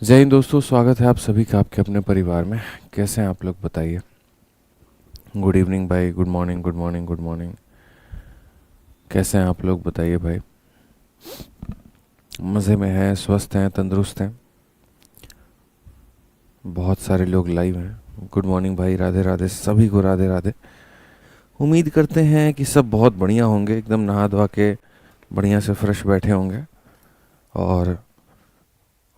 जय हिंद दोस्तों, स्वागत है आप सभी का आपके अपने परिवार में। कैसे हैं आप लोग बताइए। गुड इवनिंग भाई, good morning, good morning, good morning. कैसे हैं आप लोग बताइए भाई। मज़े में हैं, स्वस्थ हैं, तंदुरुस्त हैं। बहुत सारे लोग लाइव हैं। गुड मॉर्निंग भाई, राधे राधे सभी को, राधे राधे। उम्मीद करते हैं कि सब बहुत बढ़िया होंगे, एकदम नहा धोवा के बढ़िया से फ्रेश बैठे होंगे और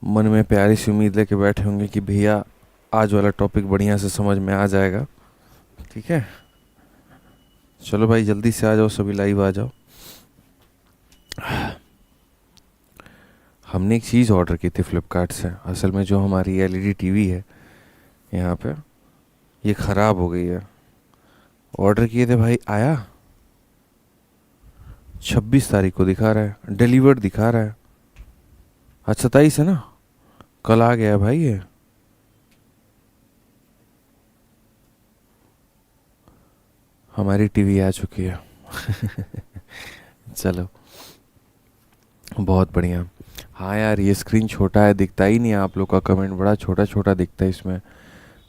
मन में प्यारी सी उम्मीद लेके बैठे होंगे कि भैया आज वाला टॉपिक बढ़िया से समझ में आ जाएगा। ठीक है, चलो भाई जल्दी से आ जाओ, सभी लाइव आ जाओ। हमने एक चीज़ ऑर्डर की थी फ्लिपकार्ट से। असल में जो हमारी एलईडी टीवी है यहाँ पे, ये ख़राब हो गई है। ऑर्डर किए थे भाई, आया 26 तारीख को दिखा रहा है, डिलीवर्ड दिखा रहा है। आज 27 है ना, कल आ गया है भाई ये। हमारी टीवी आ चुकी है। चलो, बहुत बढ़िया। हाँ यार, ये स्क्रीन छोटा है, दिखता ही नहीं है। आप लोग का कमेंट बड़ा छोटा छोटा दिखता है इसमें।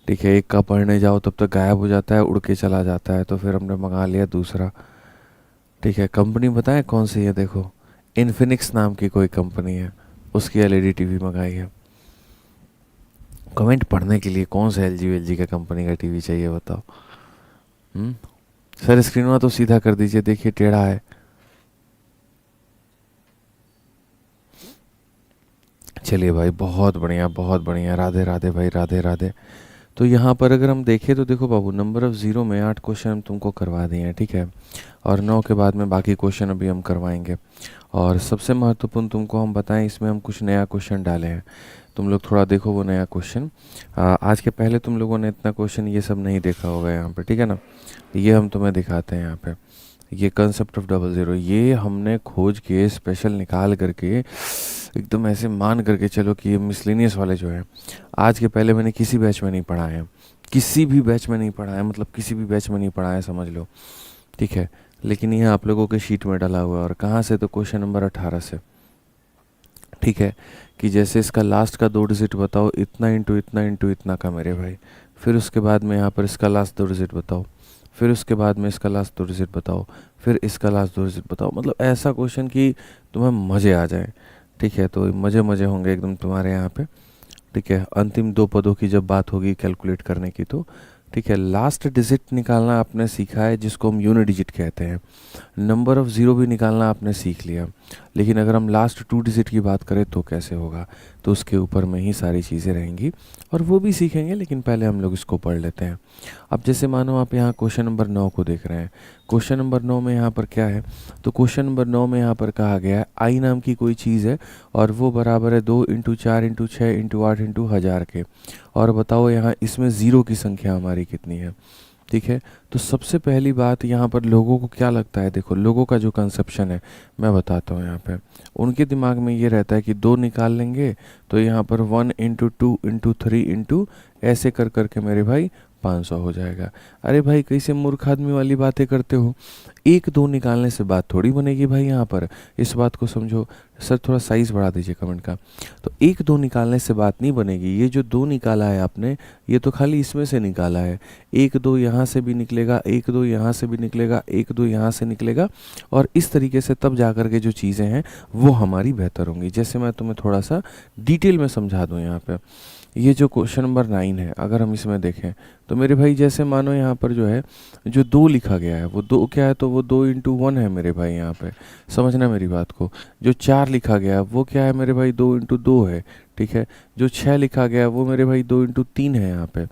ठीक है, एक का पढ़ने जाओ तब तक गायब हो जाता है, उड़ के चला जाता है, तो फिर हमने मंगा लिया दूसरा। ठीक है, कंपनी बताएं कौन सी है, देखो इन्फिनिक्स नाम की कोई कंपनी है, उसकी एलईडी टीवी मंगाई है। कमेंट पढ़ने के लिए कौन सा एलजी वेलजी का कंपनी का टीवी चाहिए बताओ। हम्म सर स्क्रीन में तो सीधा कर दीजिए, देखिए टेढ़ा है। चलिए भाई, बहुत बढ़िया बहुत बढ़िया, राधे राधे भाई, राधे राधे। तो यहाँ पर अगर हम देखें तो देखो बाबू, नंबर ऑफ़ ज़ीरो में 8 क्वेश्चन हम तुमको करवा दिए हैं। ठीक है, और 9 के बाद में बाकी क्वेश्चन अभी हम करवाएंगे। और सबसे महत्वपूर्ण तुमको हम बताएं, इसमें हम कुछ नया क्वेश्चन डाले हैं। तुम लोग थोड़ा देखो वो नया क्वेश्चन। आज के पहले तुम लोगों ने इतना क्वेश्चन ये सब नहीं देखा होगा यहाँ पे। ठीक है ना, ये हम तुम्हें दिखाते हैं यहाँ पे। ये कंसेप्ट ऑफ डबल ज़ीरो, ये हमने खोज के स्पेशल निकाल करके एकदम ऐसे मान करके चलो कि ये मिसलिनियस वाले जो है, आज के पहले मैंने किसी बैच में नहीं पढ़ाए हैं। किसी भी बैच में नहीं पढ़ा है, मतलब किसी भी बैच में नहीं पढ़ा है, समझ लो। ठीक है, लेकिन ये आप लोगों के शीट में डाला हुआ है। और कहाँ से, तो क्वेश्चन नंबर 18 से। ठीक है, कि जैसे इसका लास्ट का 2 डिजिट बताओ, इतना इंटू इतना इंटू इतना का मेरे भाई। फिर उसके बाद में यहाँ पर इसका लास्ट 2 डिजिट बताओ। फिर उसके बाद में इसका लास्ट 2 डिजिट बताओ। फिर इसका लास्ट 2 डिजिट बताओ। मतलब ऐसा क्वेश्चन कि तुम्हें मज़े आ जाए। ठीक है, तो मज़े मज़े होंगे एकदम तुम्हारे यहाँ पे। ठीक है, अंतिम 2 पदों की जब बात होगी कैलकुलेट करने की तो। ठीक है, लास्ट डिजिट निकालना आपने सीखा है, जिसको हम यूनिट डिजिट कहते हैं। नंबर ऑफ़ ज़ीरो भी निकालना आपने सीख लिया। लेकिन अगर हम लास्ट 2 डिजिट की बात करें तो कैसे होगा, तो उसके ऊपर में ही सारी चीज़ें रहेंगी और वो भी सीखेंगे। लेकिन पहले हम लोग इसको पढ़ लेते हैं। अब जैसे मानो आप यहाँ क्वेश्चन नंबर 9 को देख रहे हैं। क्वेश्चन नंबर 9 में यहाँ पर क्या है, तो क्वेश्चन नंबर 9 में यहाँ पर कहा गया है आई नाम की कोई चीज़ है और वो बराबर है 2 × 4 × 6 × 8 × 1000 के। और बताओ यहाँ इसमें ज़ीरो की संख्या हमारी कितनी है। ठीक है, तो सबसे पहली बात यहाँ पर लोगों को क्या लगता है, देखो लोगों का जो कंसेप्शन है मैं बताता हूँ यहाँ पे। उनके दिमाग में ये रहता है कि 2 निकाल लेंगे तो यहाँ पर 1 × 2 × 3 ऐसे कर करके मेरे भाई 500 हो जाएगा। अरे भाई कैसे मूर्ख आदमी वाली बातें करते हो। 1 2 निकालने से बात थोड़ी बनेगी भाई यहाँ पर, इस बात को समझो। सर थोड़ा साइज़ बढ़ा दीजिए कमेंट का। तो 1 2 निकालने से बात नहीं बनेगी। ये जो 2 निकाला है आपने, ये तो खाली इसमें से निकाला है। 1 2 यहाँ से भी निकलेगा, 1 2 यहाँ से भी निकलेगा, 1 2 यहाँ से निकलेगा। और इस तरीके से तब जा कर के जो चीज़ें हैं वो हमारी बेहतर होंगी। जैसे मैं तुम्हें थोड़ा सा डिटेल में समझा दूँ यहाँ पे। ये जो क्वेश्चन नंबर 9 है, अगर हम इसमें देखें तो मेरे भाई जैसे मानो यहाँ पर जो है, जो 2 लिखा गया है वो 2 क्या है, तो वो 2 × 1 है मेरे भाई यहाँ पे। समझना मेरी बात को। जो 4 लिखा गया है वो क्या है मेरे भाई, 2 × 2 है। ठीक है, जो 6 लिखा गया है वो मेरे भाई 2 × 3 है यहाँ पे।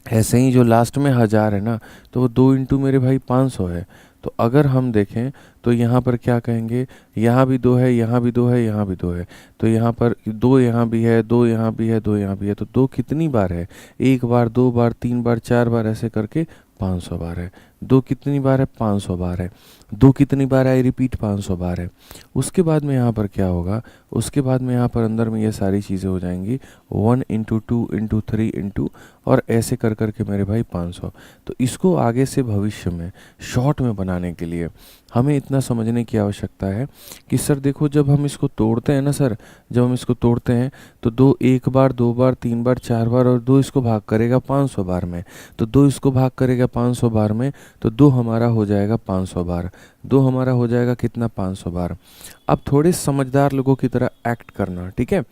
ऐसे ही जो लास्ट में 1000 है ना, तो वो 2 × मेरे भाई 500 है। तो अगर हम देखें तो यहाँ पर क्या कहेंगे, यहाँ भी 2 है, यहाँ भी 2 है, यहाँ भी 2 है। तो यहाँ पर 2 यहाँ भी है, 2 यहाँ भी है, 2 यहाँ भी है। तो 2 कितनी बार है, 1 बार, 2 बार, 3 बार, 4 बार, ऐसे करके 500 बार है। 2 कितनी बार है, 500 बार है। 2 कितनी बार है, रिपीट 500 बार है। उसके बाद में यहाँ पर क्या होगा, उसके बाद में यहाँ पर अंदर में ये सारी चीज़ें हो जाएंगी 1 × 2 × 3 और ऐसे कर कर के मेरे भाई 500। तो इसको आगे से भविष्य में शॉर्ट में बनाने के लिए हमें इतना इतना समझने की आवश्यकता है कि सर देखो जब हम इसको तोड़ते हैं ना सर, जब हम इसको तोड़ते हैं तो दो एक बार, दो बार, तीन बार, चार बार, और दो इसको भाग करेगा 500 बार में, तो दो इसको भाग करेगा 500 बार में, तो दो हमारा हो जाएगा 500 बार, दो हमारा हो जाएगा कितना, 500 बार। अब थोड़े समझदार लोगों की तरह एक्ट करना, ठीक है।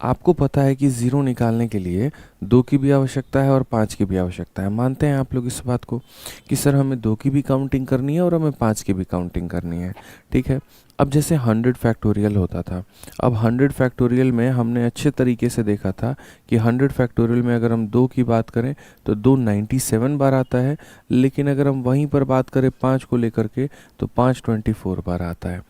आपको पता है कि ज़ीरो निकालने के लिए दो की भी आवश्यकता है और पाँच की भी आवश्यकता है। मानते हैं आप लोग इस बात को कि सर हमें दो की भी काउंटिंग करनी है और हमें पाँच की भी काउंटिंग करनी है, ठीक है। अब जैसे 100 फैक्टोरियल होता था, अब 100 फैक्टोरियल में हमने अच्छे तरीके से देखा था कि 100 फैक्टोरियल में अगर हम दो की बात करें तो दो 97 बार आता है, लेकिन अगर हम वहीं पर बात करें पाँच को लेकर के तो पाँच 24 बार आता है।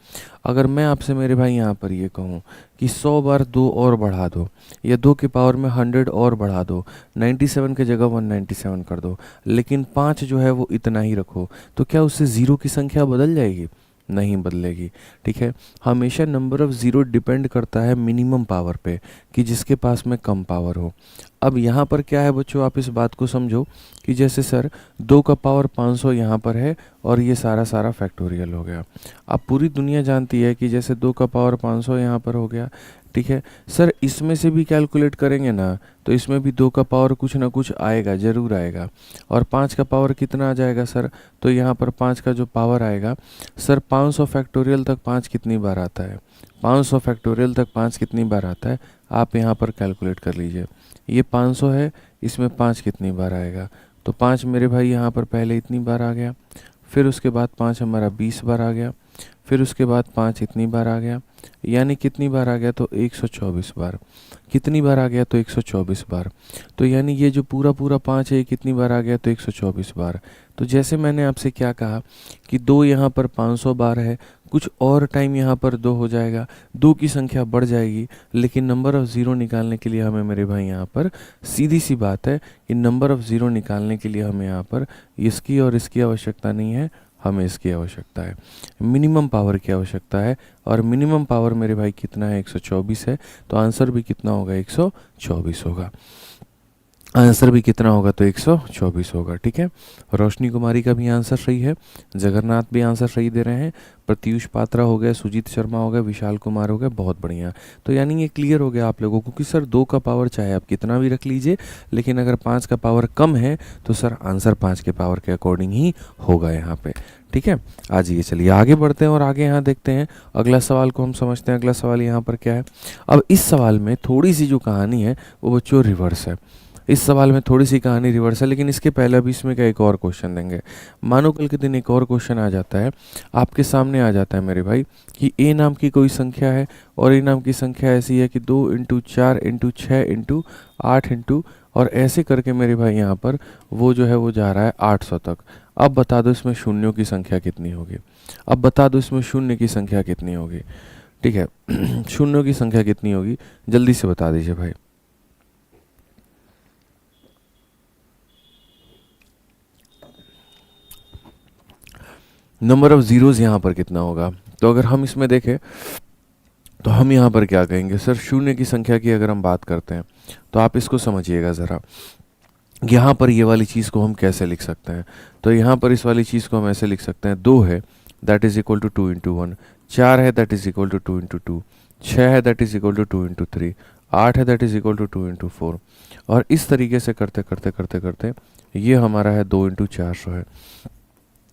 अगर मैं आपसे मेरे भाई यहाँ पर ये कहूँ कि 100 बार दो और बढ़ा दो, या दो के पावर में 100 और बढ़ा दो, 97 की जगह 197 कर दो, लेकिन पाँच जो है वो इतना ही रखो, तो क्या उससे ज़ीरो की संख्या बदल जाएगी? नहीं बदलेगी, ठीक है। हमेशा नंबर ऑफ़ ज़ीरो डिपेंड करता है मिनिमम पावर पे, कि जिसके पास में कम पावर हो। अब यहाँ पर क्या है बच्चों, आप इस बात को समझो कि जैसे सर दो का पावर 500 यहाँ पर है और ये सारा सारा फैक्टोरियल हो गया। अब पूरी दुनिया जानती है कि जैसे दो का पावर 500 यहाँ पर हो गया, ठीक है। सर इसमें से भी कैलकुलेट करेंगे ना तो इसमें भी दो का पावर कुछ ना कुछ आएगा, ज़रूर आएगा। और पाँच का पावर कितना आ जाएगा सर, तो यहाँ पर पाँच का जो पावर आएगा सर, 500 फैक्टोरियल तक पाँच कितनी बार आता है, 500 फैक्टोरियल तक पाँच कितनी बार आता है, आप यहाँ पर कैलकुलेट कर लीजिए। ये 500 है, इसमें पाँच कितनी बार आएगा, तो पाँच मेरे भाई यहाँ पर पहले इतनी बार आ गया, फिर उसके बाद पाँच हमारा 20 बार आ गया, फिर उसके बाद पाँच इतनी बार आ गया, यानी कितनी बार आ गया, तो 124 बार। कितनी बार आ गया, तो 124 बार। तो यानी ये जो पूरा पूरा पाँच है ये कितनी बार आ गया, तो 124 बार। तो जैसे मैंने आपसे क्या कहा कि दो यहाँ पर 500 बार है, कुछ और टाइम यहाँ पर दो हो जाएगा, दो की संख्या बढ़ जाएगी, लेकिन नंबर ऑफ़ ज़ीरो निकालने के लिए हमें मेरे भाई यहाँ पर सीधी सी बात है कि नंबर ऑफ़ ज़ीरो निकालने के लिए हमें यहाँ पर इसकी और इसकी आवश्यकता नहीं है, हमें इसकी आवश्यकता है, मिनिमम पावर की आवश्यकता है। और मिनिमम पावर मेरे भाई कितना है, 124 है, तो आंसर भी कितना होगा, 124 होगा। आंसर भी कितना होगा, तो 124 होगा, ठीक है। रोशनी कुमारी का भी आंसर सही है, जगन्नाथ भी आंसर सही दे रहे हैं, प्रत्युष पात्रा हो गया, सुजीत शर्मा हो गया, विशाल कुमार हो गया, बहुत बढ़िया। तो यानी ये क्लियर हो गया आप लोगों को कि सर दो का पावर चाहे आप कितना भी रख लीजिए, लेकिन अगर पाँच का पावर कम है तो सर आंसर पाँच के पावर के अकॉर्डिंग ही होगा यहाँ पे, ठीक है। आज ये चलिए आगे बढ़ते हैं और आगे यहाँ देखते हैं अगला सवाल को हम समझते हैं। अगला सवाल यहाँ पर क्या है, अब इस सवाल में थोड़ी सी जो कहानी है वो बच्चों रिवर्स है। इस सवाल में थोड़ी सी कहानी रिवर्स है, लेकिन इसके पहले भी इसमें का एक और क्वेश्चन देंगे। मानो कल के दिन एक और क्वेश्चन आ जाता है, आपके सामने आ जाता है मेरे भाई कि ए नाम की कोई संख्या है और ए नाम की संख्या ऐसी है कि 2 इंटू 4 इंटू 6 इंटू 8 इंटू, और ऐसे करके मेरे भाई यहाँ पर वो जो है वो जा रहा है 800 तक। अब बता दो इसमें शून्यों की संख्या कितनी होगी, अब बता दो इसमें शून्य की संख्या कितनी होगी, ठीक है। शून्यों की संख्या कितनी होगी, जल्दी से बता दीजिए भाई। नंबर ऑफ ज़ीरोज़ यहाँ पर कितना होगा, तो अगर हम इसमें देखें तो हम यहाँ पर क्या कहेंगे, सर शून्य की संख्या की अगर हम बात करते हैं तो आप इसको समझिएगा ज़रा। यहाँ पर ये वाली चीज़ को हम कैसे लिख सकते हैं, तो यहाँ पर इस वाली चीज़ को हम ऐसे लिख सकते हैं, 2 है that is equal to 2 into 1, 4 है that is equal to 2 into 2, 6 है that is equal to 2 into 3, 8 है that is equal to 2 into 4। और इस तरीके से करते करते करते करते ये हमारा है 2 इंटू 400 है।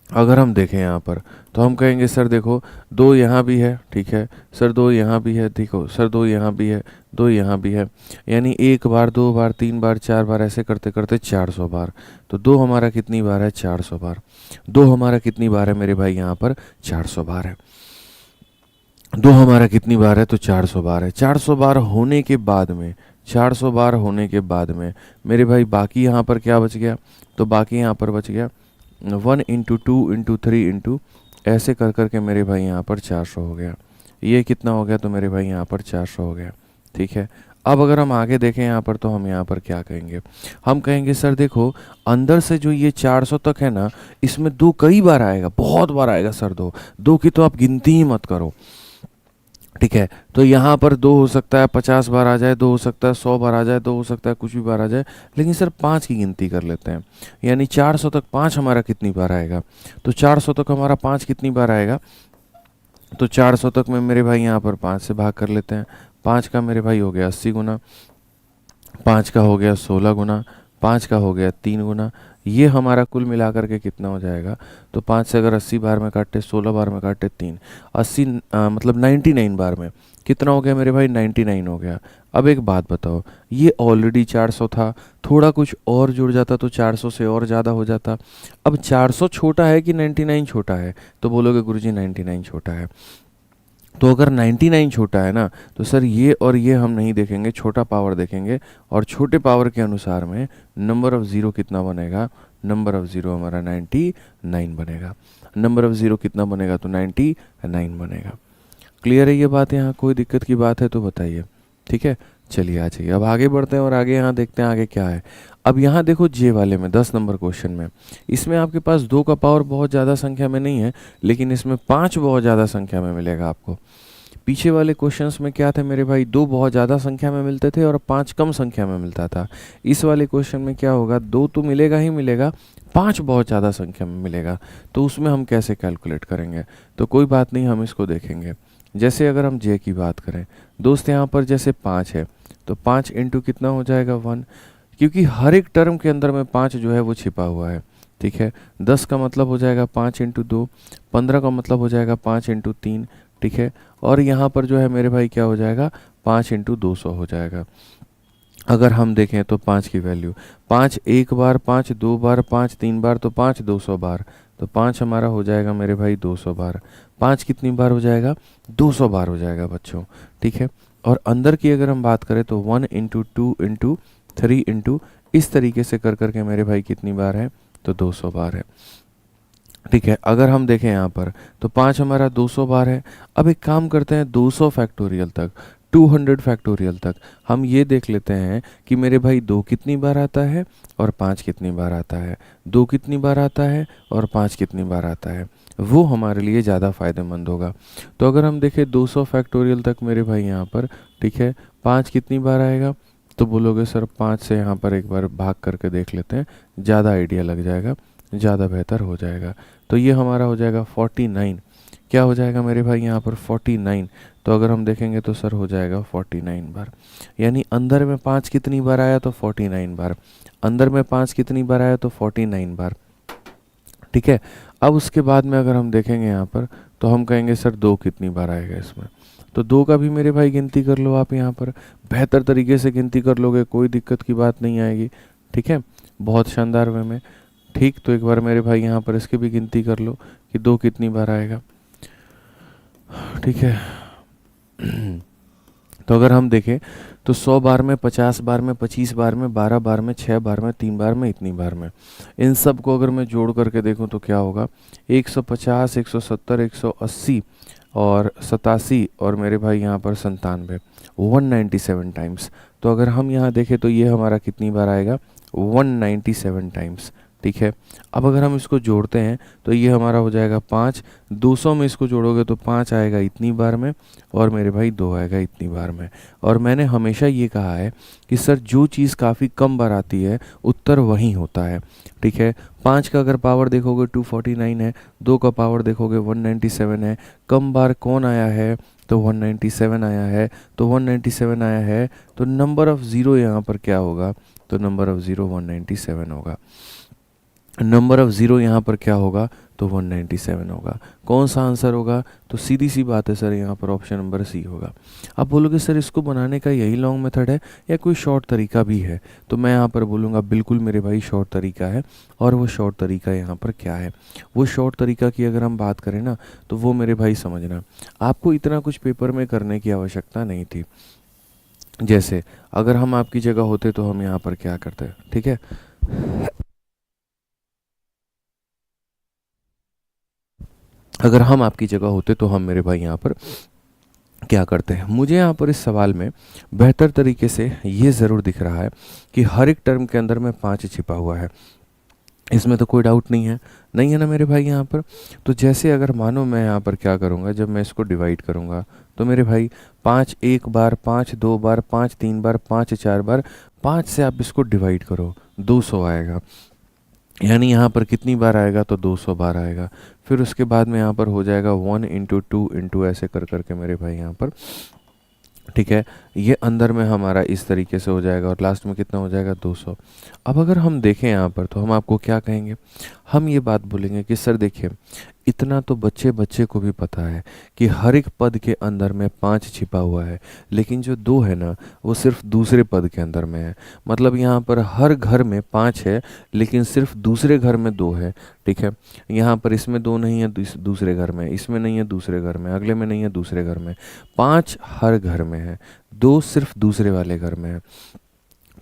अगर हम देखें यहाँ पर तो हम कहेंगे सर देखो दो यहाँ भी है, ठीक है सर, दो यहाँ भी है, देखो सर दो यहाँ भी है, दो यहाँ भी है, यानी एक बार, दो बार, तीन बार, चार बार, ऐसे करते करते 400 बार। तो दो हमारा कितनी बार है, 400 बार। दो हमारा कितनी बार है मेरे भाई यहाँ पर, 400 बार है। दो हमारा कितनी बार है, तो 400 बार है। 400 बार होने के बाद में, 400 बार होने के बाद में मेरे भाई बाकी यहाँ पर क्या बच गया, तो बाकी यहाँ पर बच गया 1 इंटू 2 इंटू 3 इंटू, ऐसे कर करके मेरे भाई यहाँ पर 400 हो गया। ये कितना हो गया, तो मेरे भाई यहाँ पर 400 हो गया, ठीक है। अब अगर हम आगे देखें यहाँ पर तो हम यहाँ पर क्या कहेंगे, हम कहेंगे सर देखो अंदर से जो ये 400 तक है ना, इसमें दो कई बार आएगा, बहुत बार आएगा सर, दो की तो आप गिनती ही मत करो, ठीक है। तो यहाँ पर दो हो सकता है 50 बार आ जाए, दो हो सकता है 100 बार आ जाए, दो हो सकता है कुछ भी बार आ जाए, लेकिन सर पाँच की गिनती कर लेते हैं। यानी 400 तक पाँच हमारा कितनी बार आएगा, तो 400 तक हमारा पाँच कितनी बार आएगा, तो 400 तक में मेरे भाई यहाँ पर 5 से भाग कर लेते हैं। 5 का मेरे भाई हो गया 80 गुना, 5 का हो गया 16 गुना, 5 का हो गया 3 गुना। ये हमारा कुल मिलाकर के कितना हो जाएगा? तो 5 से अगर 80 बार में काटे, 16 बार में काटे 3, 80 मतलब 99 बार में कितना हो गया मेरे भाई? 99 हो गया। अब एक बात बताओ, ये ऑलरेडी 400 था, थोड़ा कुछ और जुड़ जाता तो 400 से और ज़्यादा हो जाता। अब 400 छोटा है कि 99 छोटा है? तो बोलोगे गुरुजी 99 छोटा है। तो अगर 99 छोटा है ना, तो सर ये और ये हम नहीं देखेंगे, छोटा पावर देखेंगे। और छोटे पावर के अनुसार में नंबर ऑफ़ ज़ीरो कितना बनेगा? नंबर ऑफ़ ज़ीरो हमारा 99 बनेगा। नंबर ऑफ़ ज़ीरो कितना बनेगा? तो 99 बनेगा। क्लियर है ये बात? यहाँ कोई दिक्कत की बात है तो बताइए। ठीक है, चलिए आ जाइए, अब आगे बढ़ते हैं और आगे यहाँ देखते हैं आगे क्या है। अब यहाँ देखो जे वाले में 10 नंबर क्वेश्चन में, इसमें आपके पास 2 का पावर बहुत ज़्यादा संख्या में नहीं है, लेकिन इसमें 5 बहुत ज़्यादा संख्या में मिलेगा आपको। पीछे वाले क्वेश्चंस में क्या थे मेरे भाई? 2 बहुत ज़्यादा संख्या में मिलते थे और 5 कम संख्या में मिलता था। इस वाले क्वेश्चन में क्या होगा? 2 तो मिलेगा ही मिलेगा, 5 बहुत ज़्यादा संख्या में मिलेगा। तो उसमें हम कैसे कैलकुलेट करेंगे? तो कोई बात नहीं, हम इसको देखेंगे। जैसे अगर हम जे की बात करें दोस्त, यहाँ पर जैसे 5 है, तो 5 इंटू कितना हो जाएगा? 1, क्योंकि हर एक टर्म के अंदर में 5 जो है वो छिपा हुआ है। ठीक है, 10 का मतलब हो जाएगा 5 इंटू 2, 15 का मतलब हो जाएगा 5 इंटू 3। ठीक है, और यहाँ पर जो है मेरे भाई क्या हो जाएगा? 5 इंटू 200 हो जाएगा। अगर हम देखें तो 5 की वैल्यू, 5 एक बार, 5 दो बार, 5 तीन बार, तो 5 200 बार। तो 5 हमारा हो जाएगा मेरे भाई 200 बार। 5 कितनी बार हो जाएगा? 200 बार हो जाएगा बच्चों। ठीक है, और अंदर की अगर हम बात करें तो 1 इंटू 2 इंटू 3 इंटू इस तरीके से कर करके मेरे भाई कितनी बार है? तो 200 बार है। ठीक है, अगर हम देखें यहाँ पर तो 5 हमारा 200 बार है। अब एक काम करते हैं, 200 फैक्टोरियल तक, 200 फैक्टोरियल तक हम ये देख लेते हैं कि मेरे भाई 2 कितनी बार आता है और 5 कितनी बार आता है, 2 कितनी बार आता है और 5 कितनी बार आता है। वो हमारे लिए ज़्यादा फ़ायदेमंद होगा। तो अगर हम देखें 200 फैक्टोरियल तक मेरे भाई यहाँ पर, ठीक है, 5 कितनी बार आएगा? तो बोलोगे सर 5 से यहाँ पर एक बार भाग करके देख लेते हैं, ज़्यादा आइडिया लग जाएगा, ज़्यादा बेहतर हो जाएगा। तो ये हमारा हो जाएगा 49। क्या हो जाएगा मेरे भाई यहाँ पर? 49। तो अगर हम देखेंगे तो सर हो जाएगा 49 बार। यानी अंदर में 5 कितनी बार आया? तो 49 बार। अंदर में 5 कितनी बार आया? तो 49 बार। ठीक है, अब उसके बाद में अगर हम देखेंगे यहाँ पर तो हम कहेंगे सर 2 कितनी बार आएगा इसमें? तो 2 का भी मेरे भाई गिनती कर लो आप, यहाँ पर बेहतर तरीके से गिनती कर लोगे, कोई दिक्कत की बात नहीं आएगी। ठीक है, बहुत शानदार वे में। ठीक, तो एक बार मेरे भाई यहाँ पर इसकी भी गिनती कर लो कि 2 कितनी बार आएगा। ठीक है तो अगर हम देखें तो 100 बार में, 50 बार में, 25 बार में, 12 बार में, 6 बार में, 3 बार में, इतनी बार में, इन सब को अगर मैं जोड़ करके देखूं तो क्या होगा? 150, 170, 180 और 87 और मेरे भाई यहाँ पर 97, 197 टाइम्स। तो अगर हम यहाँ देखें तो ये हमारा कितनी बार आएगा? 197 टाइम्स। ठीक है, अब अगर हम इसको जोड़ते हैं तो ये हमारा हो जाएगा 5। 200 में इसको जोड़ोगे तो 5 आएगा इतनी बार में और मेरे भाई 2 आएगा इतनी बार में। और मैंने हमेशा ये कहा है कि सर जो चीज़ काफ़ी कम बार आती है उत्तर वही होता है। ठीक है, 5 का अगर पावर देखोगे 249 है, 2 का पावर देखोगे 197 है। कम बार कौन आया है? तो 197 आया है। तो 197 आया है तो नंबर ऑफ़ ज़ीरो यहाँ पर क्या होगा? तो नंबर ऑफ़ ज़ीरो 197 होगा। नंबर ऑफ़ ज़ीरो यहाँ पर क्या होगा? तो 197 होगा। कौन सा आंसर होगा? तो सीधी सी बात है सर, यहाँ पर ऑप्शन नंबर सी होगा। आप बोलोगे सर इसको बनाने का यही लॉन्ग मेथड है या कोई शॉर्ट तरीका भी है? तो मैं यहाँ पर बोलूँगा बिल्कुल मेरे भाई शॉर्ट तरीका है। और वो शॉर्ट तरीका यहाँ पर क्या है? वो शॉर्ट तरीका की अगर हम बात करें ना तो वो मेरे भाई समझना, आपको इतना कुछ पेपर में करने की आवश्यकता नहीं थी। जैसे अगर हम आपकी जगह होते तो हम यहाँ पर क्या करते? ठीक है, अगर हम आपकी जगह होते तो हम मेरे भाई यहाँ पर क्या करते हैं? मुझे यहाँ पर इस सवाल में बेहतर तरीके से ये ज़रूर दिख रहा है कि हर एक टर्म के अंदर में 5 छिपा हुआ है। इसमें तो कोई डाउट नहीं है, नहीं है ना मेरे भाई यहाँ पर? तो जैसे अगर मानो मैं यहाँ पर क्या करूँगा, जब मैं इसको डिवाइड करूँगा तो मेरे भाई 5 एक बार, 5 दो बार, 5 तीन बार, 5 चार बार, 5 से आप इसको डिवाइड करो 200 आएगा। यानी यहाँ पर कितनी बार आएगा, तो 200 बार आएगा। फिर उसके बाद में यहाँ पर हो जाएगा 1 इंटू 2 इंटू ऐसे कर करके मेरे भाई यहाँ पर, ठीक है। ये अंदर में हमारा इस तरीके से हो जाएगा और लास्ट में कितना हो जाएगा, 200। अब अगर हम देखें यहाँ पर तो हम आपको क्या कहेंगे, हम ये बात बोलेंगे कि सर देखिए, इतना तो बच्चे बच्चे को भी पता है कि हर एक पद के अंदर में 5 छिपा हुआ है, लेकिन जो 2 है ना वो सिर्फ दूसरे पद के अंदर में है। मतलब यहाँ पर हर घर में 5 है, लेकिन सिर्फ दूसरे घर में 2 है, ठीक है। यहाँ पर इसमें 2 नहीं है, दूसरे घर में, इसमें नहीं है, दूसरे घर में, अगले में नहीं है, दूसरे घर में। 5 हर घर में है, 2 सिर्फ दूसरे वाले घर में है।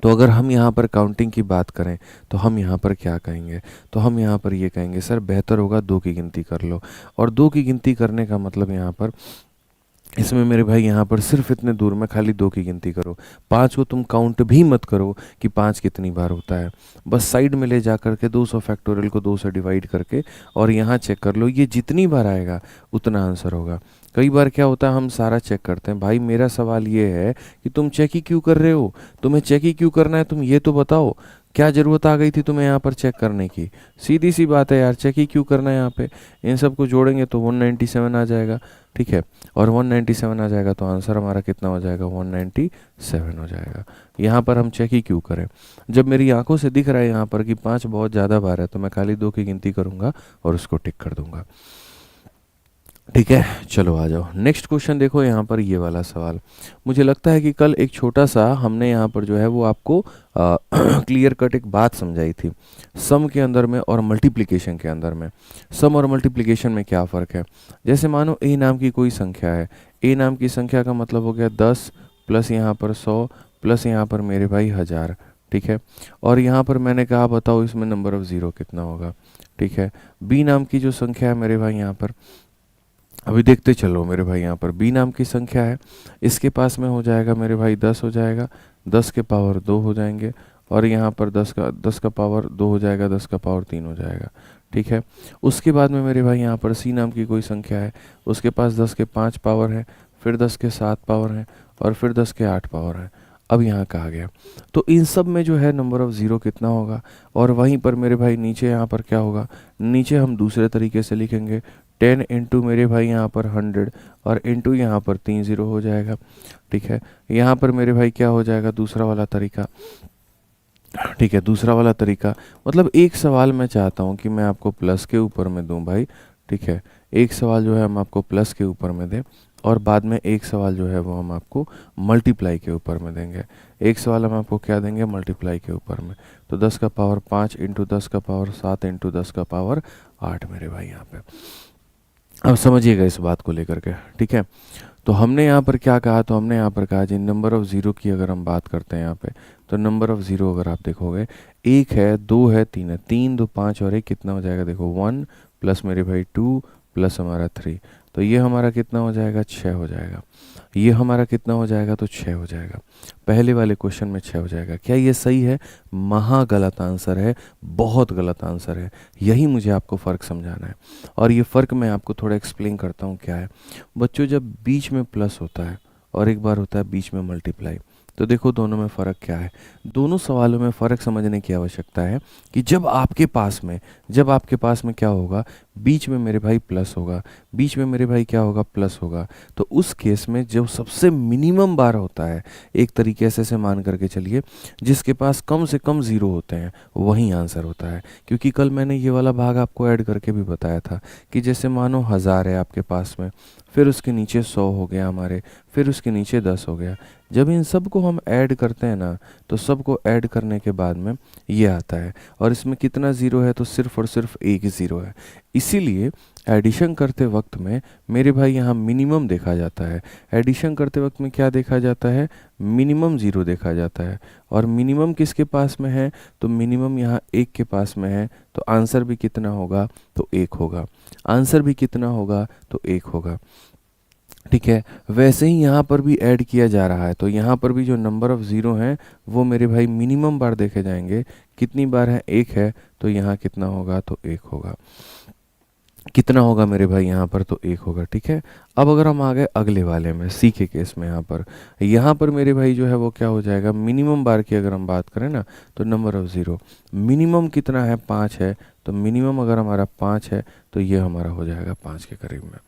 तो अगर हम यहाँ पर काउंटिंग की बात करें तो हम यहाँ पर क्या कहेंगे, तो हम यहाँ पर ये कहेंगे सर बेहतर होगा 2 की गिनती कर लो। और 2 की गिनती करने का मतलब यहाँ पर, इसमें मेरे भाई यहाँ पर सिर्फ इतने दूर में खाली 2 की गिनती करो, 5 को तुम काउंट भी मत करो कि 5 कितनी बार होता है। बस साइड में ले जा करके 200 फैक्टोरियल को 2 से डिवाइड करके और यहाँ चेक कर लो, ये जितनी बार आएगा उतना आंसर होगा। कई बार क्या होता है, हम सारा चेक करते हैं। भाई मेरा सवाल ये है कि तुम चेक ही क्यों कर रहे हो, तुम्हें चेक ही क्यों करना है, तुम ये तो बताओ, क्या ज़रूरत आ गई थी तुम्हें यहाँ पर चेक करने की। सीधी सी बात है यार, चेक ही क्यों करना है यहाँ पे। इन सब को जोड़ेंगे तो 197 आ जाएगा, ठीक है। और 197 आ जाएगा तो आंसर हमारा कितना हो जाएगा, 197 हो जाएगा। यहाँ पर हम चेक ही क्यों करें, जब मेरी आंखों से दिख रहा है यहाँ पर कि 5 बहुत ज़्यादा बार है, तो मैं खाली 2 की गिनती करूँगा और उसको टिक कर दूंगा, ठीक है। चलो आ जाओ नेक्स्ट क्वेश्चन। देखो यहाँ पर ये वाला सवाल, मुझे लगता है कि कल एक छोटा सा हमने यहाँ पर जो है वो आपको क्लियर कट एक बात समझाई थी, सम के अंदर में और मल्टीप्लिकेशन के अंदर में। सम और मल्टीप्लिकेशन में क्या फ़र्क है, जैसे मानो ए नाम की कोई संख्या है, ए नाम की संख्या का मतलब हो गया 10 प्लस यहाँ पर 100 प्लस यहाँ पर मेरे भाई 1000, ठीक है। और यहाँ पर मैंने कहा बताओ इसमें नंबर ऑफ ज़ीरो कितना होगा, ठीक है। बी नाम की जो संख्या है मेरे भाई यहाँ पर, अभी देखते चलो मेरे भाई, यहाँ पर बी नाम की संख्या है, इसके पास में हो जाएगा मेरे भाई 10 हो जाएगा, 10 के पावर 2 हो जाएंगे, और यहाँ पर 10 का पावर 2 हो जाएगा, 10 का पावर 3 हो जाएगा, ठीक है। उसके बाद में मेरे भाई यहाँ पर सी नाम की कोई संख्या है, उसके पास 10 के 5 पावर है, फिर 10 के 7 पावर है, और फिर 10 के 8 पावर है। अब यहाँ कहा गया तो इन सब में जो है नंबर ऑफ़ ज़ीरो कितना होगा, और वहीं पर मेरे भाई नीचे यहाँ पर क्या होगा, नीचे हम दूसरे तरीके से लिखेंगे 10 इंटू मेरे भाई यहाँ पर 100 और इंटू यहाँ पर 3 ज़ीरो हो जाएगा, ठीक है। यहाँ पर मेरे भाई क्या हो जाएगा, दूसरा वाला तरीका, ठीक है। दूसरा वाला तरीका मतलब एक सवाल मैं चाहता हूँ कि मैं आपको प्लस के ऊपर में दूँ भाई, ठीक है। एक सवाल जो है हम आपको प्लस के ऊपर में दें, और बाद में एक सवाल जो है वो हम आपको मल्टीप्लाई के ऊपर में देंगे। एक सवाल हम आपको क्या देंगे, मल्टीप्लाई के ऊपर में। तो 10 का पावर 5 इंटू 10 का पावर 7 इंटू 10 का पावर 8 मेरे भाई यहाँ पे। अब समझिएगा इस बात को लेकर के, ठीक है। तो हमने यहाँ पर क्या कहा, तो हमने यहाँ पर कहा जी नंबर ऑफ़ ज़ीरो की अगर हम बात करते हैं यहाँ पे, तो नंबर ऑफ़ ज़ीरो अगर आप देखोगे, 1 है, 2 है, 3 है, 3 2 5 और 1 कितना हो जाएगा, देखो 1 प्लस मेरे भाई 2 प्लस हमारा 3, तो ये हमारा कितना हो जाएगा, 6 हो जाएगा। ये हमारा कितना हो जाएगा, तो 6 हो जाएगा। पहले वाले क्वेश्चन में 6 हो जाएगा। क्या ये सही है, महा गलत आंसर है, बहुत गलत आंसर है। यही मुझे आपको फ़र्क समझाना है, और ये फ़र्क मैं आपको थोड़ा एक्सप्लेन करता हूँ क्या है। बच्चों जब बीच में प्लस होता है और एक बार होता है बीच में मल्टीप्लाई, तो देखो दोनों में फ़र्क क्या है। दोनों सवालों में फ़र्क समझने की आवश्यकता है कि जब आपके पास में क्या होगा, बीच में मेरे भाई प्लस होगा, बीच में मेरे भाई क्या होगा, प्लस होगा, तो उस केस में जो सबसे मिनिमम बार होता है, एक तरीके से मान करके चलिए, जिसके पास कम से कम ज़ीरो होते हैं वही आंसर होता है। क्योंकि कल मैंने ये वाला भाग आपको ऐड करके भी बताया था कि जैसे मानो 1000 है आपके पास में, फिर उसके नीचे 100 हो गया हमारे, फिर उसके नीचे 10 हो गया। जब इन सब को हम ऐड करते हैं ना, तो सबको ऐड करने के बाद में ये आता है, और इसमें कितना ज़ीरो है, तो सिर्फ और सिर्फ एक ज़ीरो है। इसीलिए एडिशन करते वक्त में मेरे भाई यहाँ मिनिमम देखा जाता है। एडिशन करते वक्त में क्या देखा जाता है, मिनिमम ज़ीरो देखा जाता है। और मिनिमम किसके पास में है, तो मिनिमम यहाँ 1 के पास में है, तो आंसर भी कितना होगा, तो 1 होगा। आंसर भी कितना होगा, तो 1 होगा, ठीक है। वैसे ही यहाँ पर भी ऐड किया जा रहा है, तो यहाँ पर भी जो नंबर ऑफ़ ज़ीरो हैं वो मेरे भाई मिनिमम बार देखे जाएंगे। कितनी बार है, 1 है, तो यहाँ कितना होगा, तो 1 होगा। कितना होगा मेरे भाई यहाँ पर, तो 1 होगा, ठीक है। अब अगर हम आ गए अगले वाले में, सी के केस में, यहाँ पर मेरे भाई जो है वो क्या हो जाएगा, मिनिमम बार की अगर हम बात करें ना, तो नंबर ऑफ ज़ीरो, मिनिमम कितना है, 5 है, तो मिनिमम अगर हमारा 5 है तो ये हमारा हो जाएगा 5 के करीब में।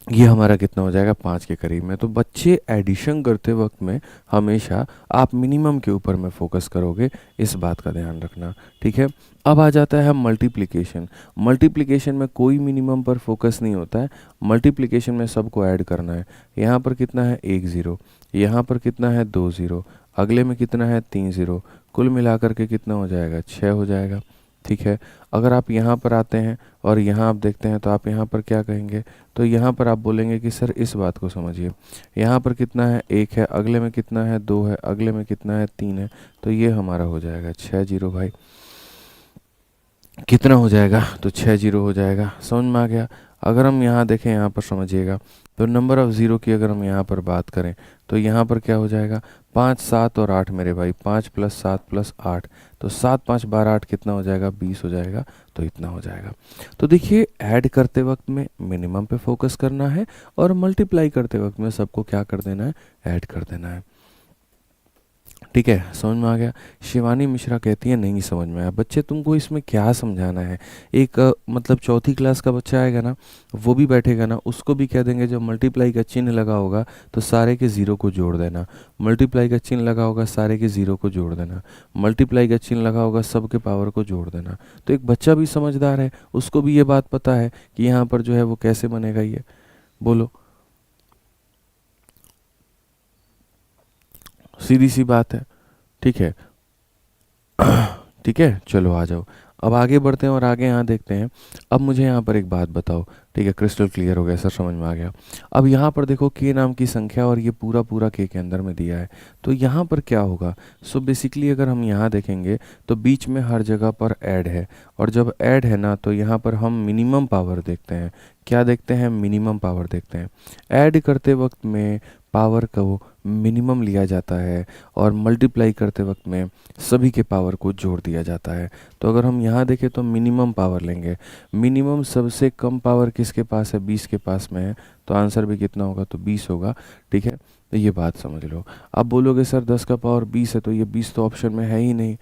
ये हमारा कितना हो जाएगा, 5 के करीब में। तो बच्चे एडिशन करते वक्त में हमेशा आप मिनिमम के ऊपर में फोकस करोगे, इस बात का ध्यान रखना, ठीक है। अब आ जाता है मल्टीप्लिकेशन। मल्टीप्लिकेशन में कोई मिनिमम पर फोकस नहीं होता है, मल्टीप्लिकेशन में सबको ऐड करना है। यहाँ पर कितना है, 1 ज़ीरो, यहाँ पर कितना है, 2 ज़ीरो, अगले में कितना है, 3 ज़ीरो, कुल मिलाकर के कितना हो जाएगा, 6 हो जाएगा, ठीक है। अगर आप यहाँ पर आते हैं और यहाँ आप देखते हैं तो आप यहाँ पर क्या कहेंगे, तो यहाँ पर आप बोलेंगे कि सर इस बात को समझिए, यहाँ पर कितना है, 1 है, अगले में कितना है, 2 है, अगले में कितना है, 3 है, तो ये हमारा हो जाएगा 6 ज़ीरो भाई। कितना हो जाएगा, तो 6 ज़ीरो हो जाएगा। समझ में आ गया। अगर हम यहाँ देखें, यहाँ पर समझिएगा, तो नंबर ऑफ़ ज़ीरो की अगर हम यहाँ पर बात करें तो यहाँ पर क्या हो जाएगा, 5, 7 और 8 मेरे भाई, 5 + 7 + 8, तो 7, 5, 12, 8 कितना हो जाएगा, 20 हो जाएगा, तो इतना हो जाएगा। तो देखिए, ऐड करते वक्त में मिनिमम पे फोकस करना है और मल्टीप्लाई करते वक्त में सबको क्या कर देना है, ऐड कर देना है, ठीक है। समझ में आ गया। शिवानी मिश्रा कहती है नहीं समझ में आया। बच्चे तुमको इसमें क्या समझाना है, एक मतलब चौथी क्लास का बच्चा आएगा ना, वो भी बैठेगा ना, उसको भी कह देंगे जब मल्टीप्लाई का चिन्ह लगा होगा तो सारे के ज़ीरो को जोड़ देना, मल्टीप्लाई का चिन्ह लगा होगा सारे के ज़ीरो को जोड़ देना, मल्टीप्लाई का चिन्ह लगा होगा सबके पावर को जोड़ देना। तो एक बच्चा भी समझदार है, उसको भी ये बात पता है कि यहाँ पर जो है वो कैसे बनेगा, ये बोलो, सीधी सी बात है, ठीक है। ठीक है, चलो आ जाओ। अब आगे बढ़ते हैं और आगे यहाँ देखते हैं। अब मुझे यहाँ पर एक बात बताओ, ठीक है, क्रिस्टल क्लियर हो गया सर, समझ में आ गया। अब यहाँ पर देखो के नाम की संख्या और ये पूरा पूरा के अंदर में दिया है, तो यहाँ पर क्या होगा। सो बेसिकली अगर हम यहाँ देखेंगे तो बीच में हर जगह पर ऐड है, और जब ऐड है ना तो यहाँ पर हम मिनिमम पावर देखते हैं। क्या देखते हैं, मिनिमम पावर देखते हैं। ऐड करते वक्त में पावर को मिनिमम लिया जाता है और मल्टीप्लाई करते वक्त में सभी के पावर को जोड़ दिया जाता है। तो अगर हम यहाँ देखें तो मिनिमम पावर लेंगे, मिनिमम सबसे कम पावर किसके पास है, 20 के पास में है, तो आंसर भी कितना होगा, तो 20 होगा, ठीक है। तो ये बात समझ लो। अब बोलोगे सर 10 का पावर 20 है, तो ये 20 तो ऑप्शन में है ही नहीं।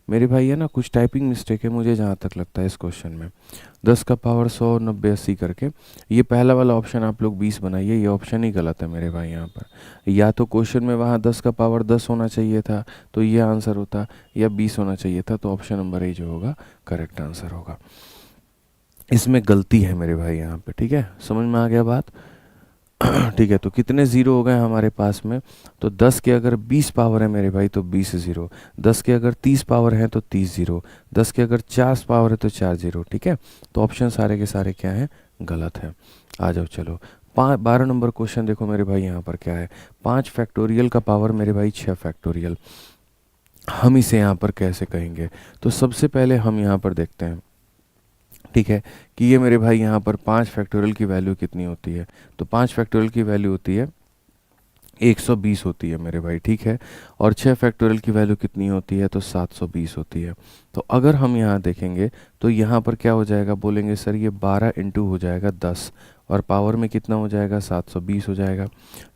मेरे भाई है ना, कुछ टाइपिंग मिस्टेक है मुझे जहाँ तक लगता है इस क्वेश्चन में। 10 का पावर 100, 90, 80 करके ये पहला वाला ऑप्शन आप लोग 20 बनाइए, ये ऑप्शन ही गलत है मेरे भाई। यहाँ पर या तो क्वेश्चन में वहाँ 10 का पावर 10 होना चाहिए था तो ये आंसर होता, या 20 होना चाहिए था, तो ऑप्शन नंबर ए जो होगा करेक्ट आंसर होगा। इसमें गलती है मेरे भाई यहाँ पे, ठीक है, समझ में आ गया बात। ठीक है, तो कितने ज़ीरो हो गए हमारे पास में, तो 10 के अगर 20 पावर है मेरे भाई तो 20 ज़ीरो, 10 के अगर 30 पावर है तो 30 ज़ीरो, 10 के अगर 4 पावर है तो 4 ज़ीरो, ठीक है। तो ऑप्शन सारे के सारे क्या हैं, गलत है। आ जाओ चलो, 12 नंबर क्वेश्चन देखो मेरे भाई, यहाँ पर क्या है, 5 फैक्टोरियल का पावर मेरे भाई 6 फैक्टोरियल, हम इसे यहाँ पर कैसे कहेंगे। तो सबसे पहले हम यहाँ पर देखते हैं, ठीक है, कि ये मेरे भाई यहाँ पर 5 फैक्टोरियल की वैल्यू कितनी होती है। तो 5 फैक्टोरियल की वैल्यू होती है 120 होती है मेरे भाई, ठीक है। और 6 फैक्टोरियल की वैल्यू कितनी होती है, तो 720 होती है। तो अगर हम यहाँ देखेंगे तो यहाँ पर क्या हो जाएगा, बोलेंगे सर ये 12 इंटू हो जाएगा 10, और पावर में कितना हो जाएगा, 720 हो जाएगा।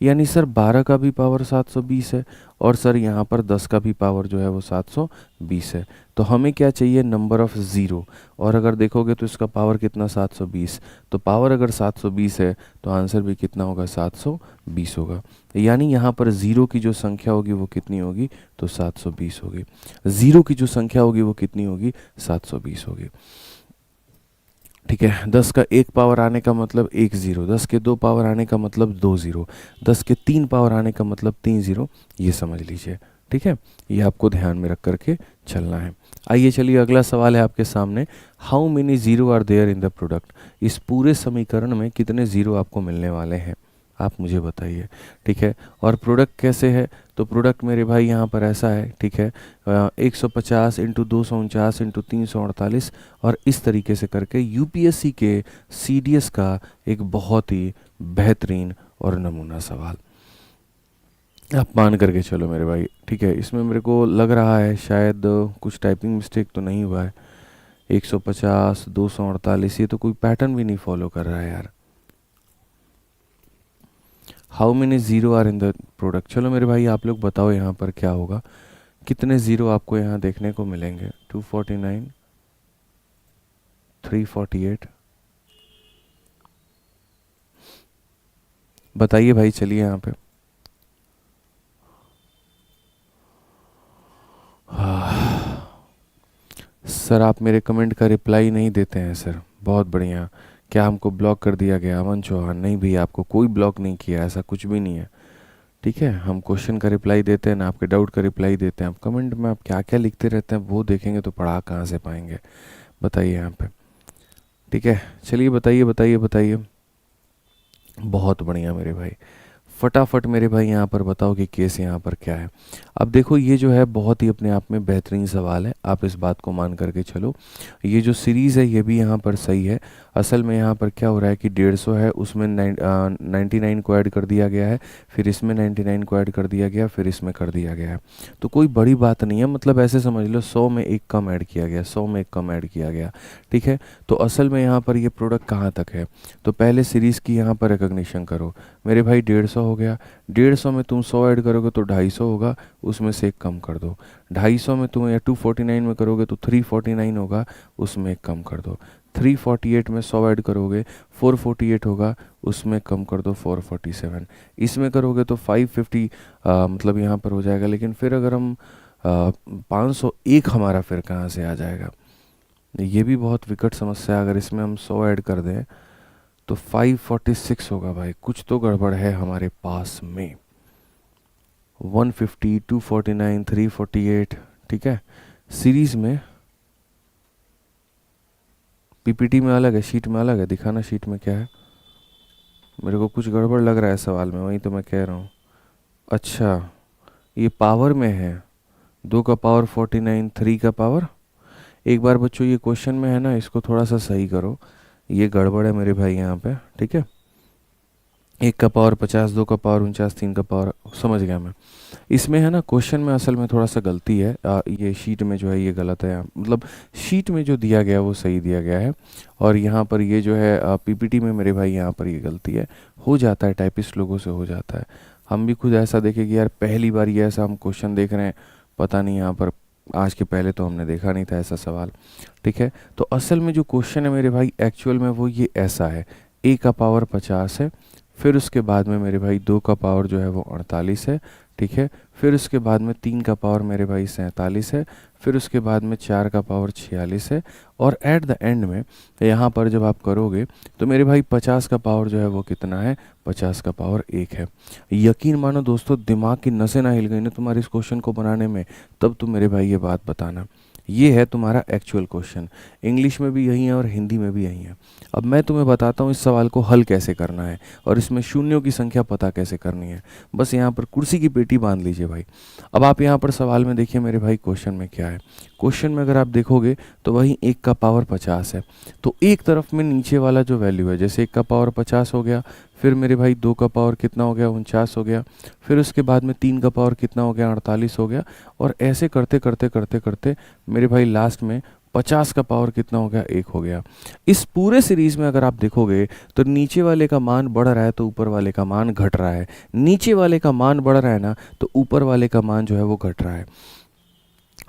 यानी सर 12 का भी पावर 720 है, और सर यहाँ पर 10 का भी पावर जो है वो 720 है। तो हमें क्या चाहिए, नंबर ऑफ़ ज़ीरो। और अगर देखोगे तो इसका पावर कितना, 720, तो पावर अगर 720 है तो आंसर भी कितना होगा, 720 होगा। यानी यहाँ पर ज़ीरो की जो संख्या होगी वो कितनी होगी, तो 720 होगी। ज़ीरो की जो संख्या होगी वो कितनी होगी, 720 होगी, ठीक है। 10 का 1 पावर आने का मतलब 1 ज़ीरो, 10 के 2 पावर आने का मतलब 2 ज़ीरो, 10 के 3 पावर आने का मतलब 3 ज़ीरो, ये समझ लीजिए, ठीक है। ये आपको ध्यान में रख करके चलना है। आइए चलिए, अगला सवाल है आपके सामने, how many zero are there in the product. इस पूरे समीकरण में कितने ज़ीरो आपको मिलने वाले हैं, आप मुझे बताइए, ठीक है। और प्रोडक्ट कैसे है, तो प्रोडक्ट मेरे भाई यहाँ पर ऐसा है, ठीक है, 150 इंटू 249 इंटू 348, और इस तरीके से करके यूपीएससी के सीडीएस का एक बहुत ही बेहतरीन और नमूना सवाल आप मान करके चलो मेरे भाई, ठीक है। इसमें मेरे को लग रहा है शायद कुछ टाइपिंग मिस्टेक तो नहीं हुआ है, 150, 248, ये तो कोई पैटर्न भी नहीं फॉलो कर रहा है यार। How many zero are in the product. चलो मेरे भाई आप लोग बताओ यहाँ पर क्या होगा, कितने ज़ीरो आपको यहाँ देखने को मिलेंगे। 249, 348, बताइए भाई, चलिए यहाँ पे। सर आप मेरे कमेंट का रिप्लाई नहीं देते हैं सर, बहुत बढ़िया। क्या हमको ब्लॉक कर दिया गया? अमन चौहान, नहीं भैया आपको कोई ब्लॉक नहीं किया, ऐसा कुछ भी नहीं है। ठीक है, हम क्वेश्चन का रिप्लाई देते हैं ना, आपके डाउट का रिप्लाई देते हैं। आप कमेंट में आप क्या क्या लिखते रहते हैं वो देखेंगे तो पढ़ा कहाँ से पाएंगे, बताइए यहाँ पे। ठीक है, चलिए बताइए बताइए बताइए। बहुत बढ़िया मेरे भाई, फटाफट मेरे भाई यहाँ पर बताओ कि केस यहाँ पर क्या है। अब देखो ये जो है बहुत ही अपने आप में बेहतरीन सवाल है, आप इस बात को मान करके चलो। ये जो सीरीज़ है ये भी यहाँ पर सही है। असल में यहाँ पर क्या हो रहा है कि 150 है, उसमें 99 को ऐड कर दिया गया है, फिर इसमें 99 को ऐड कर दिया गया, फिर इसमें कर दिया गया है। तो कोई बड़ी बात नहीं है, मतलब ऐसे समझ लो 100 में एक कम ऐड किया गया, 100 में एक कम ऐड किया गया। ठीक है, तो असल में यहाँ पर ये प्रोडक्ट कहाँ तक है, तो पहले सीरीज़ की यहाँ पर रिकग्निशन करो मेरे भाई। 150 हो गया, 150 में तुम 100 ऐड करोगे तो 250 होगा, उसमें से एक कम कर दो। 250 में तुम या 249 में करोगे तो 349 होगा, उसमें एक कम कर दो। 348 में 100 ऐड करोगे 448 होगा, उसमें कम कर दो 447। इसमें करोगे तो 550 मतलब यहाँ पर हो जाएगा। लेकिन फिर अगर हम 501 हमारा फिर कहाँ से आ जाएगा, ये भी बहुत विकट समस्या है। अगर इसमें हम 100 ऐड कर दें तो 546 होगा भाई, कुछ तो गड़बड़ है हमारे पास में। 150, 249, 348, ठीक है। सीरीज में पीपीटी में अलग है, शीट में अलग है, दिखाना शीट में क्या है। मेरे को कुछ गड़बड़ लग रहा है सवाल में, वही तो मैं कह रहा हूँ। अच्छा ये पावर में है, 2 का पावर 49, 3 का पावर। एक बार बच्चों ये क्वेश्चन में है ना, इसको थोड़ा सा सही करो, ये गड़बड़ है मेरे भाई यहाँ पे। ठीक है, 1 का पावर 50, 2 का पावर 49, 3 का पावर, समझ गया मैं। इसमें है ना क्वेश्चन में असल में थोड़ा सा गलती है, ये शीट में जो है ये गलत है, मतलब शीट में जो दिया गया है वो सही दिया गया है, और यहाँ पर ये जो है पीपीटी में मेरे भाई यहाँ पर ये गलती है। हो जाता है, टाइपिस्ट लोगों से हो जाता है। हम भी खुद ऐसा देखें कि यार पहली बार ये ऐसा हम क्वेश्चन देख रहे हैं, पता नहीं यहाँ पर आज के पहले तो हमने देखा नहीं था ऐसा सवाल। ठीक है, तो असल में जो क्वेश्चन है मेरे भाई एक्चुअल में वो ये ऐसा है, ए का पावर 50 है, फिर उसके बाद में मेरे भाई 2 का पावर जो है वो 48 है। ठीक है, फिर उसके बाद में 3 का पावर मेरे भाई 47 है, फिर उसके बाद में 4 का पावर 46 है, और एट द एंड में यहाँ पर जब आप करोगे तो मेरे भाई 50 का पावर जो है वो कितना है, 50 का पावर 1 है। यकीन मानो दोस्तों, दिमाग की नसें ना हिल गई ना तुम्हारे इस क्वेश्चन को बनाने में, तब तुम मेरे भाई ये बात बताना। ये है तुम्हारा एक्चुअल क्वेश्चन, इंग्लिश में भी यही है और हिंदी में भी यही है। अब मैं तुम्हें बताता हूँ इस सवाल को हल कैसे करना है और इसमें शून्यों की संख्या पता कैसे करनी है। बस यहाँ पर कुर्सी की पेटी बांध लीजिए भाई। अब आप यहाँ पर सवाल में देखिए मेरे भाई क्वेश्चन में क्या है। क्वेश्चन में अगर आप देखोगे तो वही 1 का पावर 50 है, तो एक तरफ में नीचे वाला जो वैल्यू है, जैसे 1 का पावर 50 हो गया, फिर मेरे भाई 2 का पावर कितना हो गया, 49 हो गया, फिर उसके बाद में 3 का पावर कितना हो गया, 48 हो गया, और ऐसे करते करते करते करते मेरे भाई लास्ट में 50 का पावर कितना हो गया, 1 हो गया। इस पूरे सीरीज में अगर आप देखोगे तो नीचे वाले का मान बढ़ रहा है तो ऊपर वाले का मान घट रहा है, नीचे वाले का मान बढ़ रहा है ना तो ऊपर वाले का मान जो है वो घट रहा है।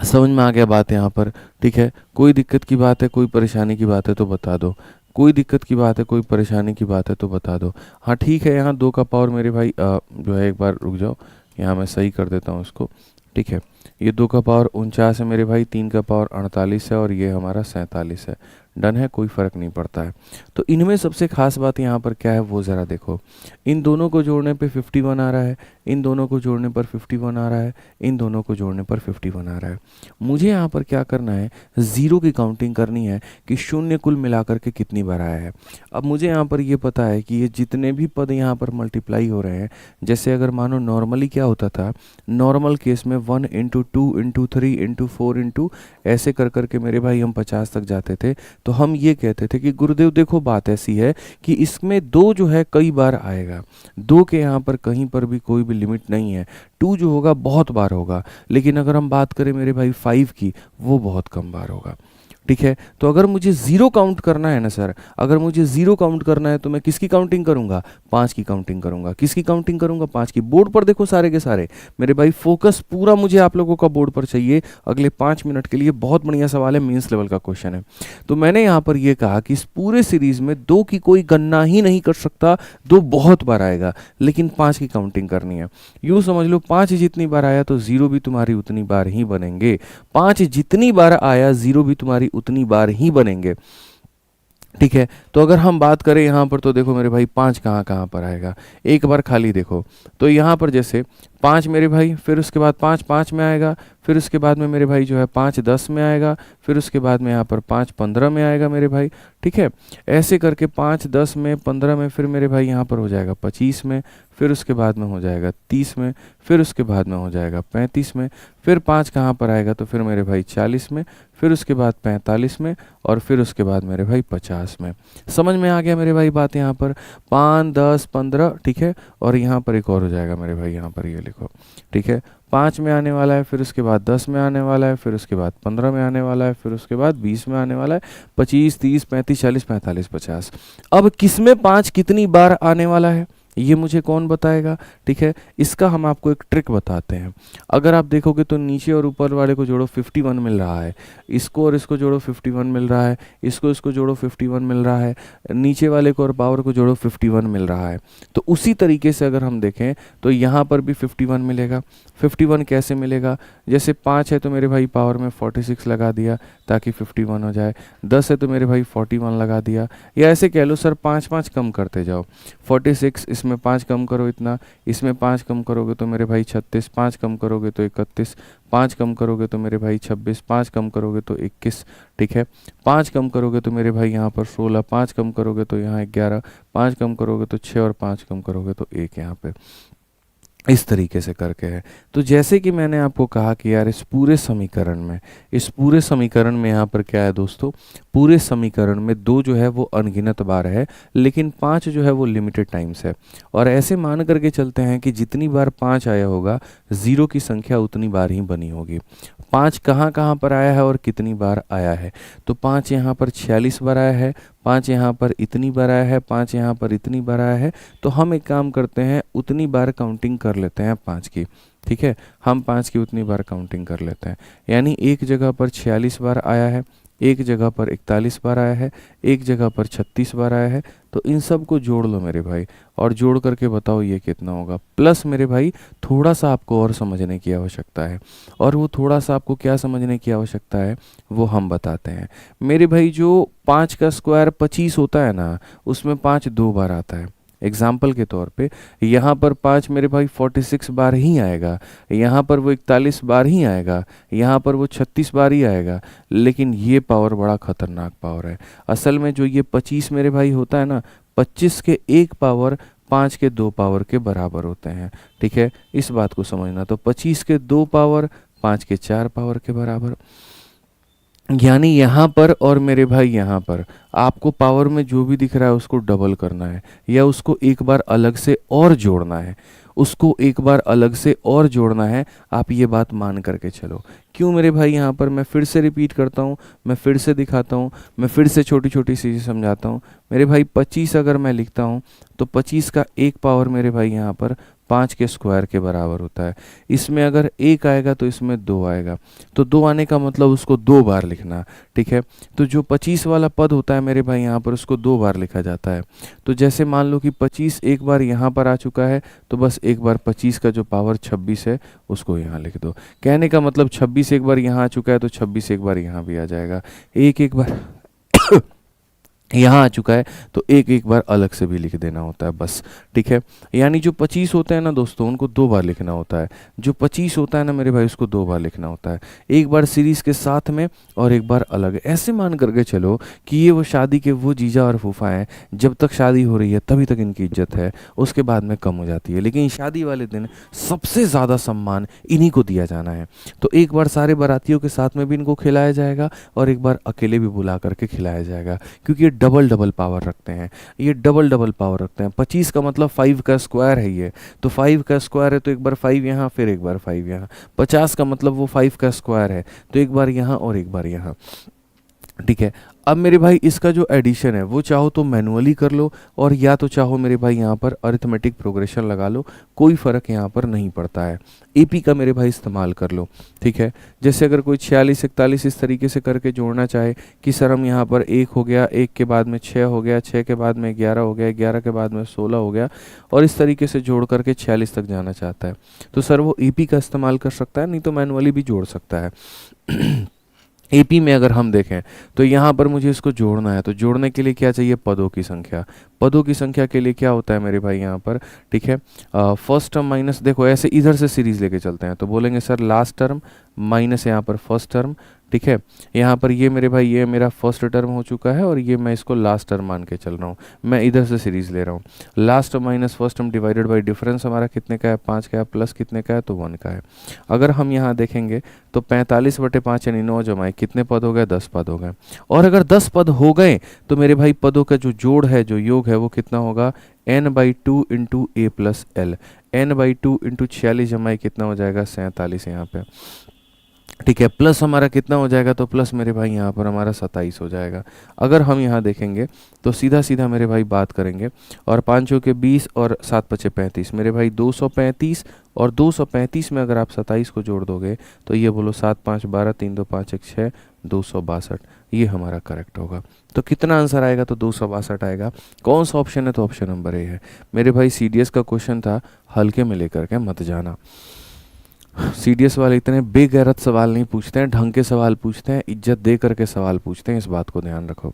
समझ में आ गया बात यहाँ पर? ठीक है, कोई दिक्कत की बात है, कोई परेशानी की बात है तो बता दो, कोई दिक्कत की बात है, कोई परेशानी की बात है तो बता दो। हाँ ठीक है, यहाँ 2 का पावर मेरे भाई जो है, एक बार रुक जाओ, यहाँ मैं सही कर देता हूँ इसको। ठीक है, ये 2 का पावर 49 है मेरे भाई, 3 का पावर 48 है, और ये हमारा 47 है। डन है, कोई फ़र्क नहीं पड़ता है। तो इनमें सबसे खास बात यहाँ पर क्या है वो ज़रा देखो। इन दोनों को जोड़ने पे 51 आ रहा है, इन दोनों को जोड़ने पर 51 आ रहा है, इन दोनों को जोड़ने पर 51 आ रहा है। मुझे यहाँ पर क्या करना है, ज़ीरो की काउंटिंग करनी है कि शून्य कुल मिलाकर के कितनी बार आया है। अब मुझे यहाँ पर ये पता है कि ये जितने भी पद यहाँ पर मल्टीप्लाई हो रहे हैं, जैसे अगर मानो नॉर्मली क्या होता था, नॉर्मल केस में 1 × 2 × 3 × 4 × ऐसे कर करके मेरे भाई हम 50 तक जाते थे। तो हम ये कहते थे कि गुरुदेव देखो बात ऐसी है कि इसमें 2 जो है कई बार आएगा, 2 के यहाँ पर कहीं पर भी कोई भी लिमिट नहीं है, 2 जो होगा बहुत बार होगा, लेकिन अगर हम बात करें मेरे भाई 5 की, वो बहुत कम बार होगा। ठीक है। तो अगर मुझे ज़ीरो काउंट करना है ना सर, अगर मुझे ज़ीरो काउंट करना है तो मैं किसकी काउंटिंग करूँगा? 5 की काउंटिंग करूँगा। किसकी काउंटिंग करूँगा? 5 की। बोर्ड पर देखो सारे के सारे मेरे भाई, फोकस पूरा मुझे आप लोगों का बोर्ड पर चाहिए अगले 5 मिनट के लिए। बहुत बढ़िया सवाल है, मेंस लेवल का क्वेश्चन है। तो मैंने यहाँ पर ये कहा कि इस पूरे सीरीज में 2 की कोई गणना ही नहीं कर सकता, 2 बहुत बार आएगा, लेकिन 5 की काउंटिंग करनी है। यूँ समझ लो 5 जितनी बार आया तो 0 भी तुम्हारी उतनी बार ही बनेंगे। 5 जितनी बार आया 0 भी तुम्हारी उतनी बार ही बनेंगे, ठीक है। तो अगर हम बात करें यहाँ पर तो देखो मेरे भाई 5 कहाँ कहाँ पर आएगा, एक बार खाली देखो। तो यहाँ पर जैसे 5 मेरे भाई, फिर उसके बाद 5 5 में आएगा, फिर उसके बाद में मेरे भाई जो है 5 10 में आएगा, फिर उसके बाद में यहाँ पर 5 15 में आएगा मेरे भाई, ठीक है। ऐसे करके 5 10 में, 15 में, फिर मेरे भाई यहाँ पर हो जाएगा 25 में, फिर उसके बाद में हो जाएगा 30 में, फिर उसके बाद में हो जाएगा 35 में, फिर 5 कहाँ पर आएगा तो फिर मेरे भाई 40 में, फिर उसके बाद 45 में, और फिर उसके बाद मेरे भाई 50 में। समझ में आ गया मेरे भाई बात? यहाँ पर 5 10 15, ठीक है। और यहाँ पर एक और हो जाएगा मेरे भाई, यहाँ पर ये लिखो, ठीक है। 5 में आने वाला है, फिर उसके बाद 10 में आने वाला है, फिर उसके बाद 15 में आने वाला है, फिर उसके बाद 20 में आने वाला है, 25 30 35 40 45 50। अब किसमें 5 कितनी बार आने वाला है ये मुझे कौन बताएगा? ठीक है, इसका हम आपको एक ट्रिक बताते हैं। अगर आप देखोगे तो नीचे और ऊपर वाले को जोड़ो 51 मिल रहा है, इसको और इसको जोड़ो 51 मिल रहा है, इसको जोड़ो 51 मिल रहा है, नीचे वाले को और पावर को जोड़ो 51 मिल रहा है। तो उसी तरीके से अगर हम देखें तो यहाँ पर भी 51 मिलेगा। 51 कैसे मिलेगा? जैसे 5 है तो मेरे भाई पावर में 46 लगा दिया ताकि 51 हो जाए, 10 है तो मेरे भाई 41 लगा दिया, या ऐसे कह लो सर 5 5 कम करते जाओ। 46, इसमें 5 कम करो इतना, इसमें 5 कम करोगे तो मेरे भाई 36, 5 कम करोगे तो 31, 5 कम करोगे तो मेरे भाई 26, 5 कम करोगे तो 21, ठीक है। 5 कम करोगे तो मेरे भाई यहाँ पर 16, 5 कम करोगे तो यहाँ 11, 5 कम करोगे तो 6, और 5 कम करोगे तो 1 यहाँ पे। इस तरीके से करके है। तो जैसे कि मैंने आपको कहा कि यार इस पूरे समीकरण में यहाँ पर क्या है दोस्तों, पूरे समीकरण में 2 जो है वो अनगिनत बार है, लेकिन 5 जो है वो लिमिटेड टाइम्स है। और ऐसे मान करके चलते हैं कि जितनी बार 5 आया होगा 0 की संख्या उतनी बार ही बनी होगी। 5 कहाँ कहाँ पर आया है और कितनी बार आया है? तो 5 यहाँ पर 46 बार आया है, 5 यहाँ पर इतनी बार आया है, 5 यहाँ पर इतनी बार आया है। तो हम एक काम करते हैं, उतनी बार काउंटिंग कर लेते हैं 5 की, ठीक है। हम 5 की उतनी बार काउंटिंग कर लेते हैं, यानी एक जगह पर 46 बार आया है, एक जगह पर 41 बार आया है, एक जगह पर 36 बार आया है। तो इन सब को जोड़ लो मेरे भाई, और जोड़ करके बताओ ये कितना होगा। प्लस मेरे भाई थोड़ा सा आपको और समझने की आवश्यकता है, और वो थोड़ा सा आपको क्या समझने की आवश्यकता है वो हम बताते हैं मेरे भाई। जो 5 का स्क्वायर 25 होता है ना, उसमें 5 2 बार आता है। एग्जाम्पल के तौर पे यहाँ पर 5 मेरे भाई 46 बार ही आएगा, यहाँ पर वो 41 बार ही आएगा, यहाँ पर वो 36 बार ही आएगा। लेकिन ये पावर बड़ा खतरनाक पावर है। असल में जो ये 25 मेरे भाई होता है ना, 25 के 1 पावर 5 के 2 पावर के बराबर होते हैं, ठीक है। इस बात को समझना। तो 25 के 2 पावर 5 के 4 पावर के बराबर, यानी यहाँ पर और मेरे भाई यहाँ पर आपको पावर में जो भी दिख रहा है उसको डबल करना है, या उसको एक बार अलग से और जोड़ना है, उसको एक बार अलग से और जोड़ना है। आप ये बात मान करके चलो। क्यों मेरे भाई? यहाँ पर मैं फिर से रिपीट करता हूँ, मैं फिर से दिखाता हूँ, मैं फिर से छोटी छोटी चीज़ें समझाता हूँ मेरे भाई। 25 अगर मैं लिखता हूँ तो 25 का 1 पावर मेरे भाई यहाँ पर 5 के स्क्वायर के बराबर होता है। इसमें अगर 1 आएगा तो इसमें 2 आएगा, तो 2 आने का मतलब उसको 2 बार लिखना, ठीक है। तो जो 25 वाला पद होता है मेरे भाई यहाँ पर, उसको 2 बार लिखा जाता है। तो जैसे मान लो कि 25 एक बार यहाँ पर आ चुका है, तो बस एक बार 25 का जो पावर 26 है उसको यहाँ लिख दो। कहने का मतलब 26 एक बार यहाँ आ चुका है तो 26 एक बार यहाँ भी आ जाएगा। एक बार यहाँ आ चुका है तो एक बार अलग से भी लिख देना होता है, बस, ठीक है। यानी जो 25 होते हैं ना दोस्तों, उनको 2 बार लिखना होता है। जो 25 होता है ना मेरे भाई, उसको 2 बार लिखना होता है, एक बार सीरीज के साथ में और एक बार अलग। ऐसे मान करके चलो कि ये वो शादी के वो जीजा और फूफा हैं, जब तक शादी हो रही है तभी तक इनकी इज्जत है, उसके बाद में कम हो जाती है। लेकिन शादी वाले दिन सबसे ज़्यादा सम्मान इन्हीं को दिया जाना है। तो एक बार सारे बारातियों के साथ में भी इनको खिलाया जाएगा, और एक बार अकेले भी बुला करके खिलाया जाएगा, क्योंकि डबल पावर रखते हैं। ये डबल पावर रखते हैं। 25 का मतलब 5 का स्क्वायर है ये, तो 5 का स्क्वायर है तो एक बार 5 यहाँ, फिर एक बार 5 यहाँ। 50 का मतलब वो 5 का स्क्वायर है, तो एक बार यहाँ और एक बार यहाँ। ठीक है। अब मेरे भाई इसका जो एडिशन है वो चाहो तो मैनुअली कर लो, और या तो चाहो मेरे भाई यहाँ पर अरिथमेटिक प्रोग्रेशन लगा लो, कोई फ़र्क यहाँ पर नहीं पड़ता है। एपी का मेरे भाई इस्तेमाल कर लो। ठीक है, जैसे अगर कोई 46 41 इस तरीके से करके जोड़ना चाहे कि सर हम यहाँ पर 1 हो गया, 1 के बाद में 6 हो गया, 6 के बाद में 11 हो गया, 11 के बाद में 16 हो गया, और इस तरीके से जोड़ करके 46 तक जाना चाहता है, तो सर वो एपी का इस्तेमाल कर सकता है, नहीं तो मैनुअली भी जोड़ सकता है। एपी में अगर हम देखें तो यहाँ पर मुझे इसको जोड़ना है, तो जोड़ने के लिए क्या चाहिए, पदों की संख्या। पदों की संख्या के लिए क्या होता है मेरे भाई यहाँ पर, ठीक है, फर्स्ट टर्म माइनस, देखो ऐसे इधर से सीरीज लेके चलते हैं तो बोलेंगे सर लास्ट टर्म माइनस यहाँ पर फर्स्ट टर्म। ठीक है, यहाँ पर ये मेरे भाई ये मेरा फर्स्ट टर्म हो चुका है, और ये मैं इसको लास्ट टर्म मान के चल रहा हूँ, मैं इधर से सीरीज ले रहा हूँ। Last term minus first term divided by difference हमारा कितने का है, 5 का है, प्लस कितने का है, तो 1 का है। अगर हम यहाँ देखेंगे तो 45/5 यानी 9 जमाए कितने पद हो गए, 10 पद हो गए। और अगर 10 पद हो गए तो मेरे भाई पदों का जो जोड़ है, जो योग है, वो कितना होगा, n/2 इंटू ए प्लस एल। n/2 इंटू 46 जमाए कितना हो जाएगा, 47 यहाँ पे। ठीक है, प्लस हमारा कितना हो जाएगा, तो प्लस मेरे भाई यहाँ पर हमारा 27 हो जाएगा। अगर हम यहाँ देखेंगे तो सीधा सीधा मेरे भाई बात करेंगे, और 5 के 20 और 7 पचे 35 मेरे भाई 235, और 235 में अगर आप 27 को जोड़ दोगे तो ये बोलो 7 5 12 3 2 5 1 6 262, ये हमारा करेक्ट होगा। तो कितना आंसर आएगा, तो 262 आएगा। कौन सा ऑप्शन है, तो ऑप्शन नंबर ए है मेरे भाई। सीडीएस का क्वेश्चन था, हल्के में लेकर के मत जाना। सीडीएस वाले इतने बेगैरत सवाल नहीं पूछते हैं, ढंग के सवाल पूछते हैं, इज्जत दे करके सवाल पूछते हैं, इस बात को ध्यान रखो।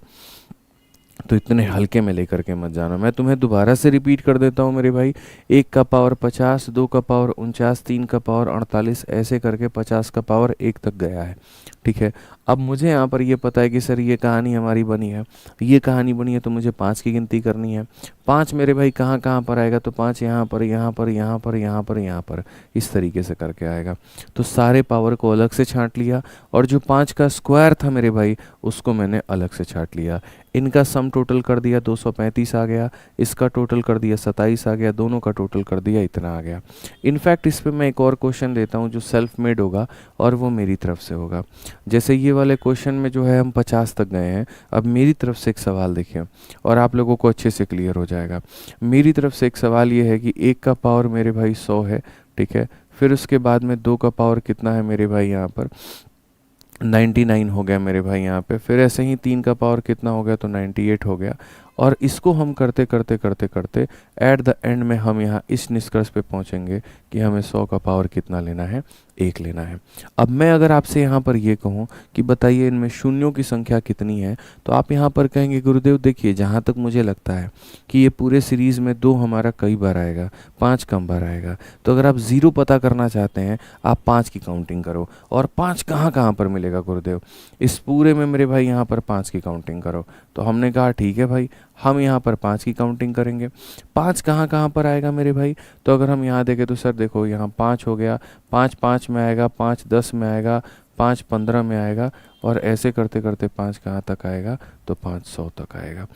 तो इतने हल्के में लेकर के मत जाना। मैं तुम्हें दोबारा से रिपीट कर देता हूँ मेरे भाई, 1 का पावर 50, 2 का पावर 49, 3 का पावर 48, ऐसे करके 50 का पावर 1 तक गया है। ठीक है, अब मुझे यहाँ पर ये पता है कि सर ये कहानी हमारी बनी है, ये कहानी बनी है, तो मुझे 5 की गिनती करनी है। 5 मेरे भाई कहाँ कहाँ पर आएगा, तो 5 यहाँ पर, यहाँ पर, यहाँ पर, यहाँ पर, यहाँ पर, इस तरीके से करके आएगा। तो सारे पावर को अलग से छांट लिया, और जो 5 का स्क्वायर था मेरे भाई उसको मैंने अलग से छांट लिया। इनका सम टोटल कर दिया 235 आ गया, इसका टोटल कर दिया 27 आ गया, दोनों का टोटल कर दिया इतना आ गया। इनफैक्ट इस पे मैं एक और क्वेश्चन देता हूँ जो सेल्फ मेड होगा, और वो मेरी तरफ से होगा। जैसे ये वाले क्वेश्चन में जो है हम 50 तक गए हैं, अब मेरी तरफ से एक सवाल देखिए और आप लोगों को अच्छे से क्लियर हो जाएगा। मेरी तरफ से एक सवाल ये है कि 1 का पावर मेरे भाई 100 है, ठीक है, फिर उसके बाद में 2 का पावर कितना है मेरे भाई यहाँ पर 99 हो गया मेरे भाई यहाँ पे, फिर ऐसे ही 3 का पावर कितना हो गया, तो 98 हो गया। और इसको हम करते करते करते करते एट द एंड में हम यहाँ इस निष्कर्ष पे पहुँचेंगे कि हमें 100 का पावर कितना लेना है, 1 लेना है। अब मैं अगर आपसे यहाँ पर ये कहूँ कि बताइए इनमें शून्यों की संख्या कितनी है, तो आप यहाँ पर कहेंगे गुरुदेव देखिए जहाँ तक मुझे लगता है कि ये पूरे सीरीज़ में 2 हमारा कई बार आएगा, 5 कम बार आएगा। तो अगर आप 0 पता करना चाहते हैं, आप 5 की काउंटिंग करो। और 5 कहाँ कहाँ पर मिलेगा गुरुदेव, इस पूरे में मेरे भाई यहाँ पर 5 की काउंटिंग करो। तो हमने कहा ठीक है भाई, हम यहाँ पर 5 की काउंटिंग करेंगे। 5 कहाँ कहाँ पर आएगा मेरे भाई, तो अगर हम यहाँ देखें तो सर देखो यहाँ 5 हो गया, 5 5 में आएगा, 5 10 में आएगा, 5 15 में आएगा, और ऐसे करते करते 5 कहाँ तक आएगा, तो 5 100 तक आएगा।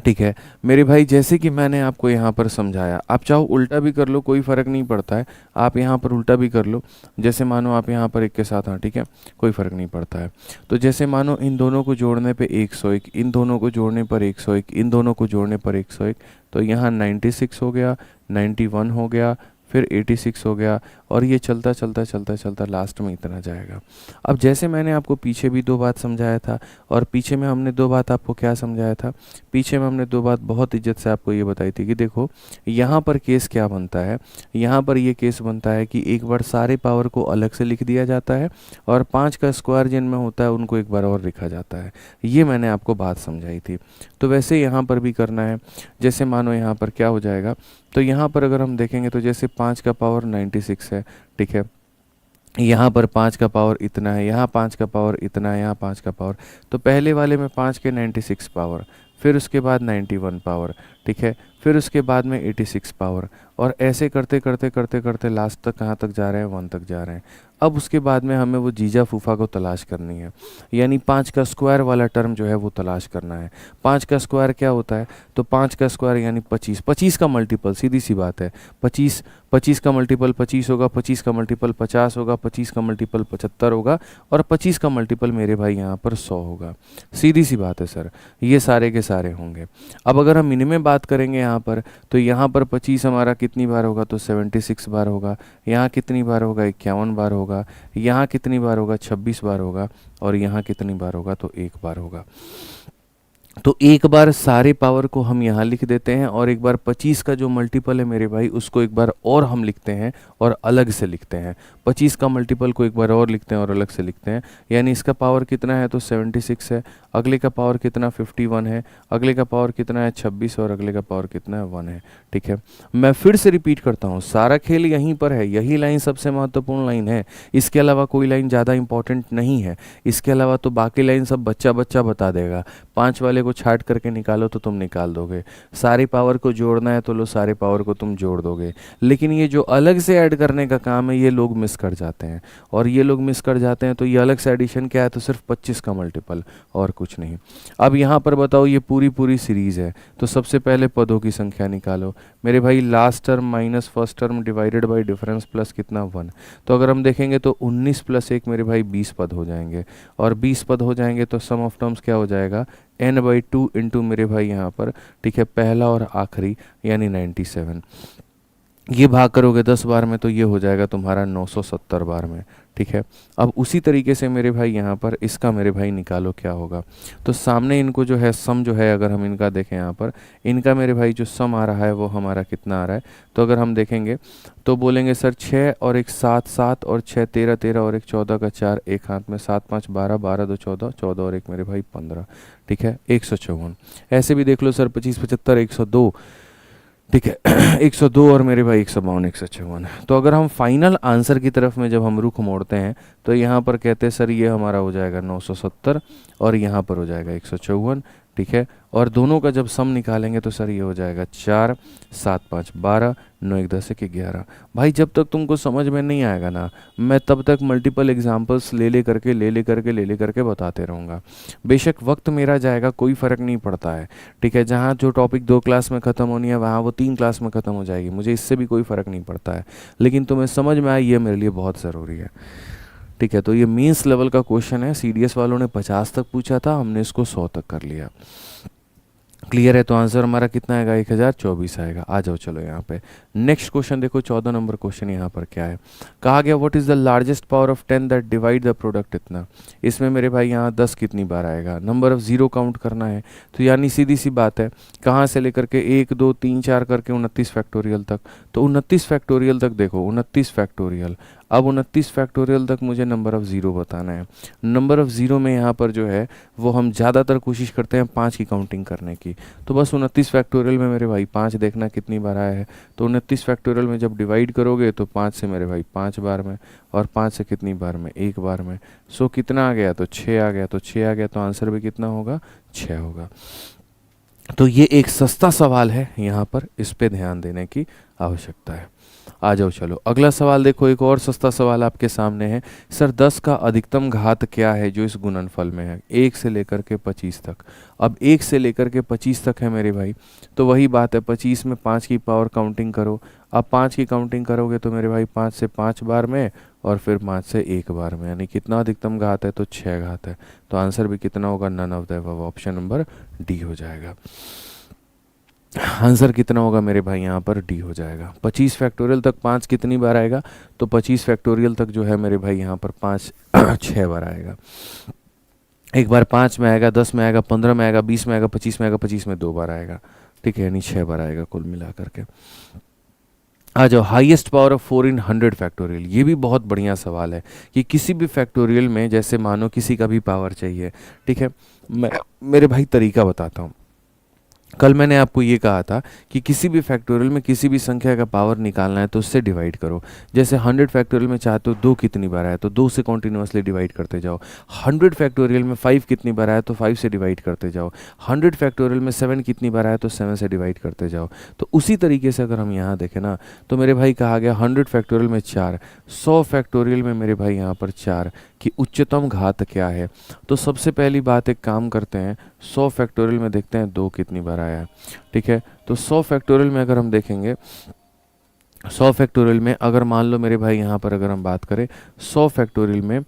ठीक है मेरे भाई, जैसे कि मैंने आपको यहाँ पर समझाया, आप चाहो उल्टा भी कर लो, कोई फ़र्क नहीं पड़ता है। आप यहाँ पर उल्टा भी कर लो, जैसे मानो आप यहाँ पर 1 के साथ, हाँ ठीक है, कोई फ़र्क नहीं पड़ता है। तो जैसे मानो इन दोनों को जोड़ने पे 101, इन दोनों को जोड़ने पर 101, इन दोनों को जोड़ने पर 101, तो यहाँ 96 हो गया, 91 हो गया, फिर 86 हो गया, और ये चलता चलता चलता चलता लास्ट में इतना जाएगा। अब जैसे मैंने आपको पीछे भी 2 बात समझाया था, और पीछे में हमने 2 बात आपको क्या समझाया था, पीछे में हमने 2 बात बहुत इज्जत से आपको ये बताई थी कि देखो यहाँ पर केस क्या बनता है, यहाँ पर ये केस बनता है कि एक बार सारे पावर को अलग से लिख दिया जाता है, और 5 का स्क्वायर जिनमें होता है उनको एक बार और लिखा जाता है। ये मैंने आपको बात समझाई थी। तो वैसे यहाँ पर भी करना है। जैसे मानो यहाँ पर क्या हो जाएगा, तो यहाँ पर अगर हम देखेंगे तो जैसे 5 का पावर 96 है, ठीक है, यहाँ पर 5 का पावर इतना है, यहाँ 5 का पावर इतना है, यहाँ 5 का पावर, तो पहले वाले में 5 के 96 पावर, फिर उसके बाद 91 पावर, ठीक है, फिर उसके बाद में 86 पावर, और ऐसे करते करते करते करते लास्ट तक कहाँ तक जा रहे हैं, 1 तक जा रहे हैं। अब उसके बाद में हमें वो जीजा फूफा को तलाश करनी है, यानी 5 का स्क्वायर वाला टर्म जो है वो तलाश करना है। 5 का स्क्वायर क्या होता है, तो 5 का स्क्वायर यानी 25, 25 का मल्टीपल, सीधी सी बात है 25, 25 का मल्टीपल 25 होगा, 25 का मल्टीपल 50 होगा, 25 का मल्टीपल 75 होगा, और 25 का मल्टीपल मेरे भाई यहाँ पर 100 होगा। सीधी सी बात है सर, ये सारे के सारे होंगे। अब अगर हम इनमें बात करेंगे यहाँ पर, तो यहाँ पर 25 हमारा कितनी बार होगा, तो 76 बार होगा। यहाँ कितनी बार होगा, 51 बार होगा। यहाँ कितनी बार होगा, 26 बार होगा। और यहाँ कितनी बार होगा, तो 1 बार होगा। तो एक बार सारे पावर को हम यहाँ लिख देते हैं, और एक बार 25 का जो मल्टीपल है मेरे भाई उसको एक बार और हम लिखते हैं और अलग से लिखते हैं। 25 का मल्टीपल को एक बार और लिखते हैं और अलग से लिखते हैं, यानी इसका पावर कितना है, तो 76 है। अगले का पावर कितना, 51 है। अगले का पावर कितना है, 26, और अगले का पावर कितना है, 1 है। ठीक है, मैं फिर से रिपीट करता हूँ, सारा खेल यहीं पर है, यही लाइन सबसे महत्वपूर्ण लाइन है। इसके अलावा कोई लाइन ज़्यादा इंपॉर्टेंट नहीं है। इसके अलावा तो बाकी लाइन सब बच्चा बच्चा बता देगा। 5 वाले को छाट करके निकालो तो तुम निकाल दोगे, सारी पावर को जोड़ना है तो लो सारे पावर को तुम जोड़ दोगे। लेकिन ये जो अलग से ऐड करने का काम है ये लोग मिस कर जाते हैं, और ये लोग मिस कर जाते हैं। तो ये अलग से एडिशन क्या है, तो सिर्फ 25 का मल्टीपल और कुछ नहीं। अब यहाँ पर बताओ, ये पूरी पूरी सीरीज है, तो सबसे पहले पदों की संख्या निकालो मेरे भाई। Last term minus first term divided by difference plus कितना, 1। तो अगर हम देखेंगे तो 19 प्लस 1 मेरे भाई 20 पद हो जाएंगे, और 20 पद हो जाएंगे तो सम ऑफ टर्म्स क्या हो जाएगा, n/2 इंटू मेरे भाई यहाँ पर, ठीक है, पहला और आखिरी यानी 97। ये भाग करोगे 10 बार में तो ये हो जाएगा तुम्हारा 970 बार में। ठीक है, अब उसी तरीके से मेरे भाई यहाँ पर इसका मेरे भाई निकालो क्या होगा। तो सामने इनको जो है सम जो है, अगर हम इनका देखें यहाँ पर, इनका मेरे भाई जो सम आ रहा है वो हमारा कितना आ रहा है। तो अगर हम देखेंगे तो बोलेंगे सर 6 और 1 7 7 और 6 13 13 और 1 14 का 4, एक हाथ में 7 5 12 12 2 14 14 और 1 मेरे भाई 15। ठीक है, 154। ऐसे भी देख लो सर 25 75 102। ठीक है 102 और मेरे भाई 152 154। तो अगर हम फाइनल आंसर की तरफ में जब हम रुख मोड़ते हैं तो यहाँ पर कहते हैं सर ये हमारा हो जाएगा 970 और यहाँ पर हो जाएगा 154। ठीक है, और दोनों का जब सम निकालेंगे तो सर ये हो जाएगा 4 7 5 12 9 1 10 1 11। भाई जब तक तुमको समझ में नहीं आएगा ना, मैं तब तक मल्टीपल एग्जांपल्स ले करके बताते रहूँगा। बेशक वक्त मेरा जाएगा, कोई फ़र्क नहीं पड़ता है। ठीक है, जहाँ जो टॉपिक 2 क्लास में ख़त्म होनी है वहाँ वो 3 क्लास में ख़त्म हो जाएगी, मुझे इससे भी कोई फ़र्क नहीं पड़ता है। लेकिन तुम्हें समझ में आए ये मेरे लिए बहुत ज़रूरी है। ठीक है, तो ये मीन्स लेवल का क्वेश्चन है, सीडीएस वालों ने 50 तक पूछा था, हमने इसको 100 तक कर लिया। क्लियर है, तो आंसर हमारा कितना आएगा, 1024 आएगा। आ जाओ चलो यहाँ पे नेक्स्ट क्वेश्चन देखो, 14 नंबर क्वेश्चन यहाँ पर क्या है, कहा गया what is the largest power of 10 that divide the product इतना। इसमें मेरे भाई यहाँ 10 कितनी बार आएगा, नंबर ऑफ जीरो काउंट करना है। तो यानी सीधी सी बात है, कहाँ से लेकर के 1 2 3 4 करके 29 फैक्टोरियल तक। तो 29 फैक्टोरियल तक देखो, 29 फैक्टोरियल, अब 29 फैक्टोरियल तक मुझे नंबर ऑफ़ ज़ीरो बताना है। नंबर ऑफ़ ज़ीरो में यहाँ पर जो है वो हम ज़्यादातर कोशिश करते हैं 5 की काउंटिंग करने की। तो बस 29 फैक्टोरियल में मेरे भाई 5 देखना कितनी बार आया है। तो 29 फैक्टोरियल में जब डिवाइड करोगे तो 5 से मेरे भाई 5 बार में, और 5 से कितनी बार में, 1 बार में। सो कितना आ गया, तो 6 आ गया। तो 6 आ गया तो आंसर भी कितना होगा, 6 होगा। तो ये एक सस्ता सवाल है, यहाँ पर इस पे ध्यान देने की आवश्यकता है। आ जाओ चलो अगला सवाल देखो, एक और सस्ता सवाल आपके सामने है। सर 10 का अधिकतम घात क्या है जो इस गुणनफल में है, 1 से लेकर के 25 तक। अब 1 से लेकर के 25 तक है मेरे भाई, तो वही बात है 25 में 5 की पावर काउंटिंग करो। अब 5 की काउंटिंग करोगे तो मेरे भाई 5 से 5 बार में और फिर 5 से 1 बार में, यानी कितना अधिकतम घात है, तो 6 घात है। तो आंसर भी कितना होगा, none of the above, option number D हो जाएगा। आंसर कितना होगा मेरे भाई, यहाँ पर डी हो जाएगा। 25 फैक्टोरियल तक 5 कितनी बार आएगा, तो 25 फैक्टोरियल तक जो है मेरे भाई यहाँ पर 5 6 बार आएगा। एक बार 5 में आएगा, 10 में आएगा, 15 में आएगा, 20 में आएगा, 25 में आएगा, 25 में 2 बार आएगा। ठीक है, यानी 6 बार आएगा कुल मिला करके। आ जाओ highest power of 4 in 100 factorial. ये भी बहुत बढ़िया सवाल है कि किसी भी फैक्टोरियल में जैसे मानो किसी का भी पावर चाहिए। ठीक है, मैं मेरे भाई तरीका बताता हूँ। कल मैंने आपको ये कहा था कि किसी भी फैक्टोरियल में किसी भी संख्या का पावर निकालना है तो उससे डिवाइड करो। जैसे 100 फैक्टोरियल में चाहते हो 2 कितनी बार आया तो 2 से कॉन्टिन्यूसली डिवाइड करते जाओ। 100 फैक्टोरियल में 5 कितनी बार आया तो 5 से डिवाइड करते जाओ। 100 फैक्टोरियल में 7 कितनी बार आया तो 7 से डिवाइड करते जाओ। तो उसी तरीके से अगर हम यहाँ देखें ना तो मेरे भाई कहा गया 100 फैक्टोरियल में 4, 100 फैक्टोरियल में मेरे भाई यहाँ पर 4 कि उच्चतम घात क्या है। तो सबसे पहली बात एक काम करते हैं, 100 फैक्टोरियल में देखते हैं 2 कितनी बार आया है। ठीक है, तो 100 फैक्टोरियल में अगर हम देखेंगे 100 फैक्टोरियल में अगर मान लो मेरे भाई यहाँ पर अगर हम बात करें 100 फैक्टोरियल में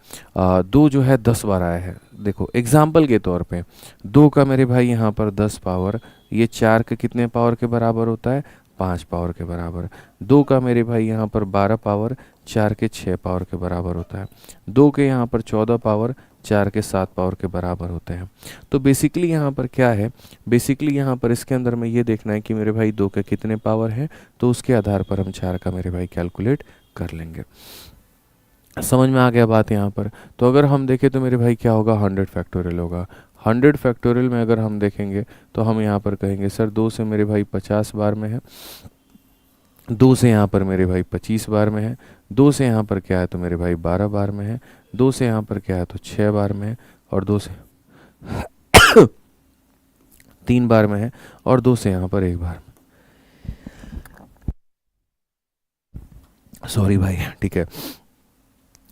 2 जो है 10 बार आया है। देखो एग्जाम्पल के तौर पे 2 का मेरे भाई यहाँ पर 10 पावर, ये 4 के कितने पावर के बराबर होता है, 5 पावर के बराबर। 2 का मेरे भाई यहाँ पर 12 पावर, 4 के 6 पावर के बराबर होता है। 2 के यहाँ पर 14 पावर, 4 के 7 पावर के बराबर होते हैं। तो बेसिकली यहाँ पर क्या है, बेसिकली यहाँ पर इसके अंदर में ये देखना है कि मेरे भाई 2 के कितने पावर हैं, तो उसके आधार पर हम 4 का मेरे भाई कैलकुलेट कर लेंगे। समझ में आ गया बात यहाँ पर। तो अगर हम देखें तो मेरे भाई क्या होगा, 100 फैक्टोरियल होगा। 100 फैक्टोरियल में अगर हम देखेंगे तो हम यहाँ पर कहेंगे सर 2 से मेरे भाई 50 बार में है, 2 से यहाँ पर मेरे भाई 25 बार में है, 2 से यहाँ पर क्या है तो मेरे भाई 12 बार में है, 2 से यहाँ पर क्या है तो 6 बार में है, और 2 से 3 बार में है, और 2 से यहाँ पर 1 बार में। सॉरी भाई, ठीक है।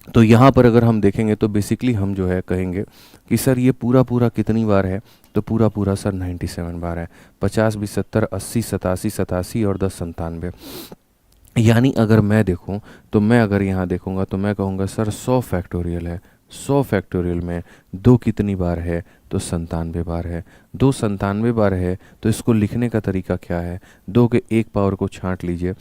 तो यहाँ पर अगर हम देखेंगे तो बेसिकली हम जो है कहेंगे कि सर ये पूरा पूरा कितनी बार है, तो पूरा पूरा सर 97 बार है। 50 20 70 80 87 87 और 10 97। यानी अगर मैं देखूं तो मैं अगर यहाँ देखूंगा तो मैं कहूँगा सर 100 फैक्टोरियल है। 100 फैक्टोरियल में 2 कितनी बार है, तो 97 बार है। 2 97 बार है तो इसको लिखने का तरीका क्या है, 2 के 1 पावर को छांट लीजिए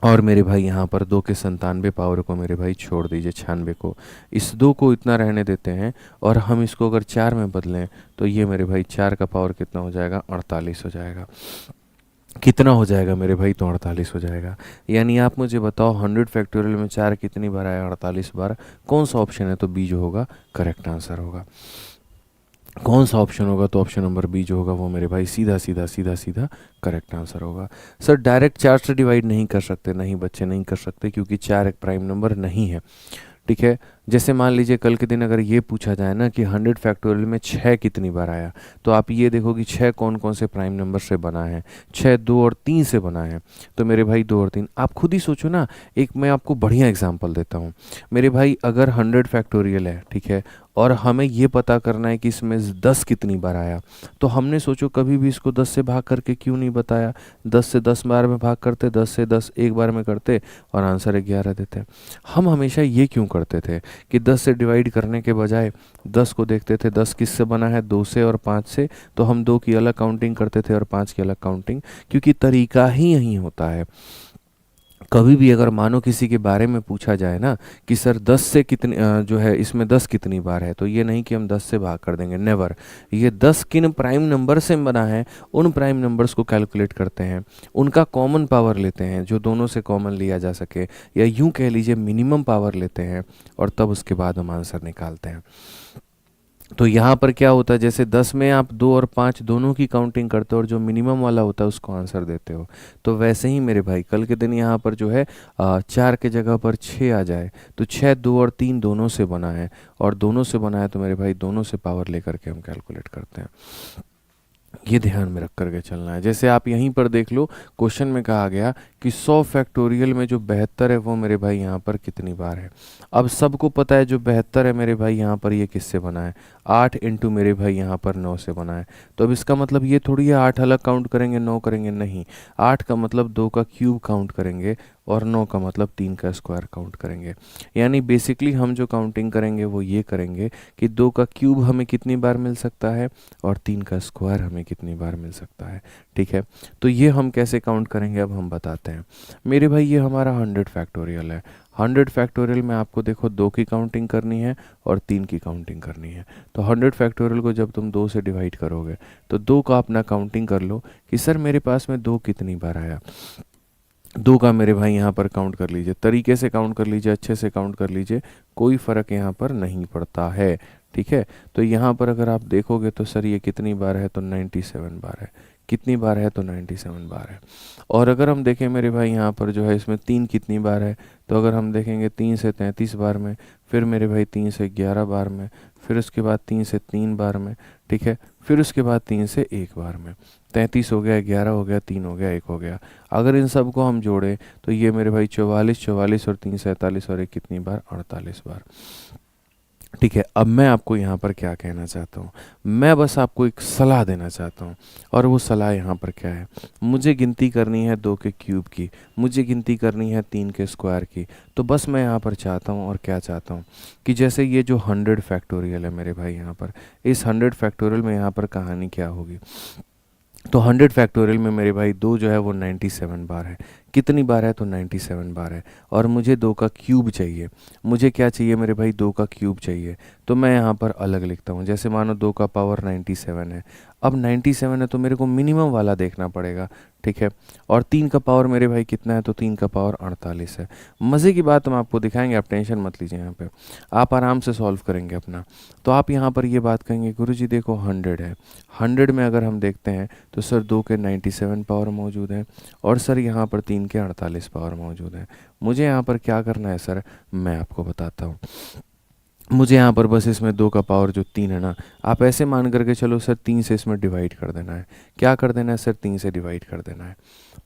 और मेरे भाई यहाँ पर 2 के 97 पावर को मेरे भाई छोड़ दीजिए, 96 को। इस 2 को इतना रहने देते हैं और हम इसको अगर 4 में बदलें तो ये मेरे भाई 4 का पावर कितना हो जाएगा, 48 हो जाएगा। कितना हो जाएगा मेरे भाई, तो 48 हो जाएगा। यानी आप मुझे बताओ 100 फैक्टोरियल में 4 कितनी बार आया, 48 बार। कौन सा ऑप्शन है, तो बी जो होगा करेक्ट आंसर होगा। कौन सा ऑप्शन होगा, तो ऑप्शन नंबर बी जो होगा वो मेरे भाई सीधा सीधा सीधा सीधा करेक्ट आंसर होगा। सर डायरेक्ट 4 से डिवाइड नहीं कर सकते, नहीं बच्चे नहीं कर सकते, क्योंकि 4 एक प्राइम नंबर नहीं है। ठीक है, जैसे मान लीजिए कल के दिन अगर ये पूछा जाए ना कि 100 फैक्टोरियल में 6 कितनी बार आया, तो आप ये देखो कि 6 कौन कौन से प्राइम नंबर से बना है। 6 2 और 3 से बना है, तो मेरे भाई 2 और 3 आप खुद ही सोचो ना। एक मैं आपको बढ़िया एग्जांपल देता हूँ मेरे भाई, अगर 100 फैक्टोरियल है, ठीक है, और हमें ये पता करना है कि इसमें 10 कितनी बार आया, तो हमने सोचो कभी भी इसको 10 से भाग करके क्यों नहीं बताया। 10 से 10 बार में भाग करते, 10 से 10 एक बार में करते और आंसर 11 देते। हम हमेशा ये क्यों करते थे कि 10 से डिवाइड करने के बजाय 10 को देखते थे 10 किससे बना है, 2 से और 5 से, तो हम 2 की अलग काउंटिंग करते थे और 5 की अलग काउंटिंग, क्योंकि तरीका ही यही होता है। कभी भी अगर मानो किसी के बारे में पूछा जाए ना कि सर 10 से कितनी जो है इसमें 10 कितनी बार है, तो ये नहीं कि हम 10 से भाग कर देंगे, नेवर। ये 10 किन प्राइम नंबर से बना है, उन प्राइम नंबर्स को कैलकुलेट करते हैं, उनका कॉमन पावर लेते हैं जो दोनों से कॉमन लिया जा सके, या यूं कह लीजिए मिनिमम पावर लेते हैं, और तब उसके बाद हम आंसर निकालते हैं। तो यहाँ पर क्या होता है, जैसे 10 में आप 2 और 5 दोनों की काउंटिंग करते हो और जो मिनिमम वाला होता है उसको आंसर देते हो। तो वैसे ही मेरे भाई कल के दिन यहाँ पर जो है 4 के जगह पर 6 आ जाए, तो 6 2 और 3 दोनों से बना है, और दोनों से बना है तो मेरे भाई दोनों से पावर लेकर के हम कैलकुलेट करते हैं। ये ध्यान में रख करके चलना है। जैसे आप यहीं पर देख लो, क्वेश्चन में कहा गया कि 100 फैक्टोरियल में जो 72 है वो मेरे भाई यहाँ पर कितनी बार है। अब सबको पता है जो 72 है मेरे भाई यहाँ पर ये किससे बना है, 8 इंटू मेरे भाई यहाँ पर 9 से बना है। तो अब इसका मतलब ये थोड़ी है 8 अलग काउंट करेंगे 9 करेंगे, नहीं। 8 का मतलब 2 का क्यूब काउंट करेंगे और 9 का मतलब 3 का स्क्वायर काउंट करेंगे। यानी बेसिकली हम जो काउंटिंग करेंगे वो ये करेंगे कि 2 का क्यूब हमें कितनी बार मिल सकता है और 3 का स्क्वायर हमें कितनी बार मिल सकता है। ठीक है, तो ये हम कैसे काउंट करेंगे अब हम बताते हैं। मेरे भाई ये हमारा 100 फैक्टोरियल है। 100 फैक्टोरियल में आपको देखो 2 की काउंटिंग करनी है और 3 की काउंटिंग करनी है। तो 100 फैक्टोरियल को जब तुम 2 से डिवाइड करोगे तो 2 का अपना काउंटिंग कर लो कि सर मेरे पास में 2 कितनी बार आया। 2 का मेरे भाई यहाँ पर काउंट कर लीजिए, तरीके से काउंट कर लीजिए, अच्छे से काउंट कर लीजिए, कोई फ़र्क यहाँ पर नहीं पड़ता है। ठीक है, तो यहाँ पर अगर आप देखोगे तो सर ये कितनी बार है, तो 97 बार है। कितनी बार है, तो 97 बार है। और अगर हम देखें मेरे भाई यहाँ पर जो है इसमें 3 कितनी बार है, तो अगर हम देखेंगे 3 से 33 बार में, फिर मेरे भाई 3 से 11 बार में, फिर उसके बाद 3 से 3 बार में, ठीक है, फिर उसके बाद 3 से 1 बार में। 33 हो गया, 11 हो गया, 3 हो गया, 1 हो गया। अगर इन सब को हम जोड़ें तो ये मेरे भाई 44, 44 और 3 47 और 1 कितनी बार, 48 बार। ठीक है, अब मैं आपको यहाँ पर क्या कहना चाहता हूँ, मैं बस आपको एक सलाह देना चाहता हूँ, और वो सलाह यहाँ पर क्या है, मुझे गिनती करनी है 2 के क्यूब की, मुझे गिनती करनी है 3 के स्क्वायर की। तो बस मैं यहाँ पर चाहता हूँ, और क्या चाहता हूँ कि जैसे ये जो 100 फैक्टोरियल है मेरे भाई यहाँ पर, इस 100 फैक्टोरियल में यहाँ पर कहानी क्या होगी, तो 100 फैक्टोरियल में मेरे भाई 2 जो है वो 97 बार है। कितनी बार है, तो 97 बार है। और मुझे 2 का क्यूब चाहिए, मुझे क्या चाहिए मेरे भाई, 2 का क्यूब चाहिए। तो मैं यहाँ पर अलग लिखता हूँ, जैसे मानो 2 का पावर 97 है। अब 97 है तो मेरे को मिनिमम वाला देखना पड़ेगा, ठीक है। और 3 का पावर मेरे भाई कितना है, तो 3 का पावर 48 है। मज़े की बात हम आपको दिखाएंगे, आप टेंशन मत लीजिए, यहाँ पे आप आराम से सॉल्व करेंगे अपना। तो आप यहाँ पर ये बात कहेंगे, गुरुजी देखो 100 है, 100 में अगर हम देखते हैं तो सर 2 के 97 पावर मौजूद है, और सर यहाँ पर 3 के 48 पावर मौजूद है। मुझे यहाँ पर क्या करना है सर, मैं आपको बताता हूँ। मुझे यहाँ पर बस इसमें 2 का पावर जो 3 है ना, आप ऐसे मान करके चलो सर 3 से इसमें डिवाइड कर देना है। क्या कर देना है सर, 3 से डिवाइड कर देना है।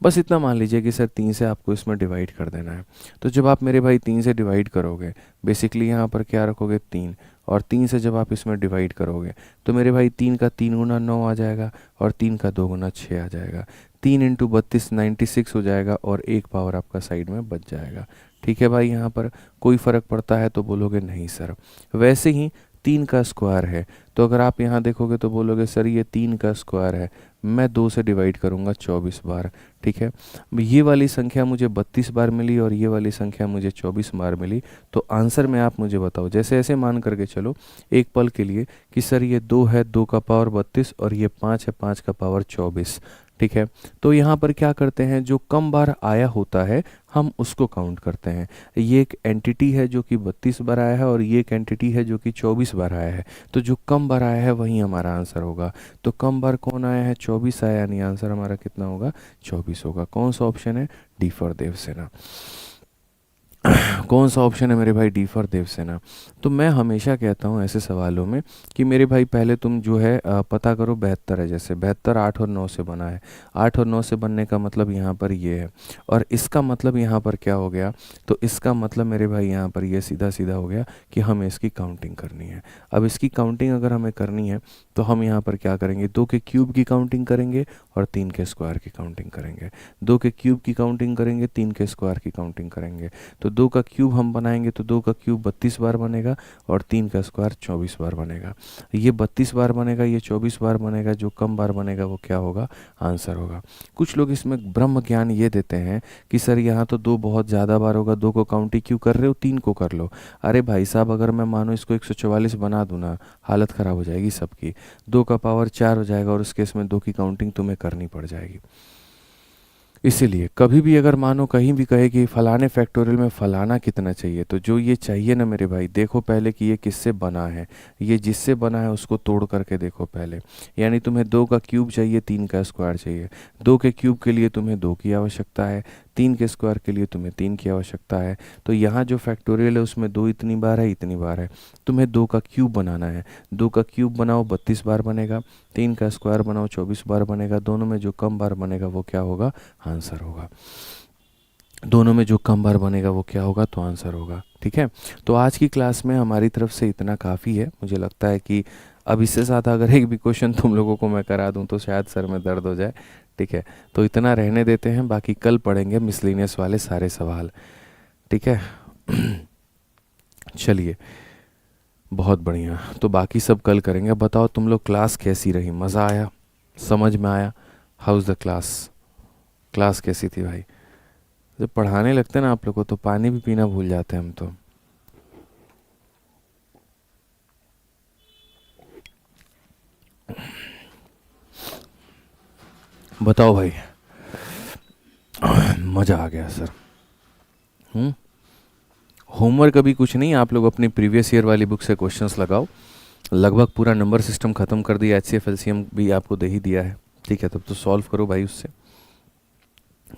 बस इतना मान लीजिए कि सर 3 से आपको इसमें डिवाइड कर देना है। तो जब आप मेरे भाई 3 से डिवाइड करोगे, बेसिकली यहाँ पर क्या रखोगे, 3, और 3 से जब आप इसमें डिवाइड करोगे तो मेरे भाई 3 का 3 गुना 9 आ जाएगा, और 3 का 2 गुना 6 आ जाएगा। 3 इंटू 32 96 हो जाएगा, और 1 पावर आपका साइड में बच जाएगा। ठीक है भाई, यहाँ पर कोई फ़र्क पड़ता है तो बोलोगे नहीं सर। वैसे ही 3 का स्क्वायर है, तो अगर आप यहाँ देखोगे तो बोलोगे सर ये 3 का स्क्वायर है, मैं 2 से डिवाइड करूँगा 24 बार। ठीक है, ये वाली संख्या मुझे 32 बार मिली, और ये वाली संख्या मुझे 24 बार मिली। तो आंसर में आप मुझे बताओ, जैसे ऐसे मान करके चलो एक पल के लिए कि सर ये 2 है, 2 का पावर 32, और ये 5 है, 5 का पावर 24। ठीक है, तो यहाँ पर क्या करते हैं, जो कम बार आया होता है हम उसको काउंट करते हैं। ये एक एंटिटी है जो कि 32 बार आया है, और ये एक एंटिटी है जो कि 24 बार आया है। तो जो कम बार आया है वही हमारा आंसर होगा। तो कम बार कौन आया है, 24 आया, यानी आंसर हमारा कितना होगा, 24 होगा। कौन सा ऑप्शन है, डी फॉर देवसेना। कौन सा ऑप्शन है मेरे भाई, डी फॉर देवसेना। तो मैं हमेशा कहता हूँ ऐसे सवालों में कि मेरे भाई पहले तुम जो है पता करो 72 है, जैसे 72 8 और 9 से बना है। 8 और 9 से बनने का मतलब यहाँ पर ये है, और इसका मतलब यहाँ पर क्या हो गया, तो इसका मतलब मेरे भाई यहाँ पर ये सीधा सीधा हो गया कि हमें इसकी काउंटिंग करनी है। अब इसकी काउंटिंग अगर हमें करनी है तो हम यहाँ पर क्या करेंगे, 2 के क्यूब की काउंटिंग करेंगे और 3 के स्क्वायर की काउंटिंग करेंगे। 2 के क्यूब की काउंटिंग करेंगे, 3 के स्क्वायर की काउंटिंग करेंगे। तो 2 का क्यूब हम बनाएंगे तो 2 का क्यूब 32 बार बनेगा, और 3 का स्क्वायर 24 बार बनेगा। ये 32 बार बनेगा, ये 24 बार बनेगा, जो कम बार बनेगा वो क्या होगा, आंसर होगा। कुछ लोग इसमें ब्रह्म ज्ञान ये देते हैं कि सर यहाँ तो 2 बहुत ज़्यादा बार होगा, 2 को काउंट ही क्यों कर रहे हो, 3 को कर लो। अरे भाई साहब, अगर मैं मानो इसको 144 बना दूँ ना, हालत ख़राब हो जाएगी सबकी। 2 का पावर 4 हो जाएगा, और उस केस में 2 की काउंटिंग तुम्हें करनी पड़ जाएगी। इसीलिए कभी भी अगर मानो कहीं भी कहे कि फलाने फैक्टोरियल में फलाना कितना चाहिए, तो जो ये चाहिए ना मेरे भाई, देखो पहले कि ये किससे बना है, ये जिससे बना है उसको तोड़ करके देखो पहले। यानी तुम्हें 2 का क्यूब चाहिए, 3 का स्क्वायर चाहिए। 2 के क्यूब के लिए तुम्हें 2 की आवश्यकता है, 3 के स्क्वायर के लिए तुम्हें 3 की आवश्यकता है। तो यहाँ जो फैक्टोरियल है उसमें 2 इतनी बार है, इतनी बार है। तुम्हें 2 का क्यूब बनाना है, 2 का क्यूब बनाओ 32 बार बनेगा, 3 का स्क्वायर बनाओ 24 बार बनेगा। दोनों में जो कम बार बनेगा वो क्या होगा, आंसर होगा। दोनों में जो कम बार बनेगा वो क्या होगा, तो आंसर होगा। ठीक है, तो आज की क्लास में हमारी तरफ से इतना काफ़ी है। मुझे लगता है कि अब इससे ज़्यादा अगर एक भी क्वेश्चन तुम लोगों को मैं करा दूं तो शायद सर में दर्द हो जाए। ठीक है, तो इतना रहने देते हैं, बाकी कल पढ़ेंगे मिसलिनियस वाले सारे सवाल। ठीक है चलिए, बहुत बढ़िया। तो बाकी सब कल करेंगे। बताओ तुम लोग क्लास कैसी रही, मज़ा आया, समझ में आया, हाउस द क्लास, क्लास कैसी थी भाई। जब पढ़ाने लगते हैं ना आप लोग को तो पानी भी पीना भूल जाते हैं हम तो। बताओ भाई, मज़ा आ गया सर। होमवर्क अभी कुछ नहीं, आप लोग अपनी प्रीवियस ईयर वाली बुक से क्वेश्चंस लगाओ। लगभग पूरा नंबर सिस्टम ख़त्म कर दिया, HCF LCM भी आपको दे ही दिया है। ठीक है, तब तो सॉल्व करो भाई उससे।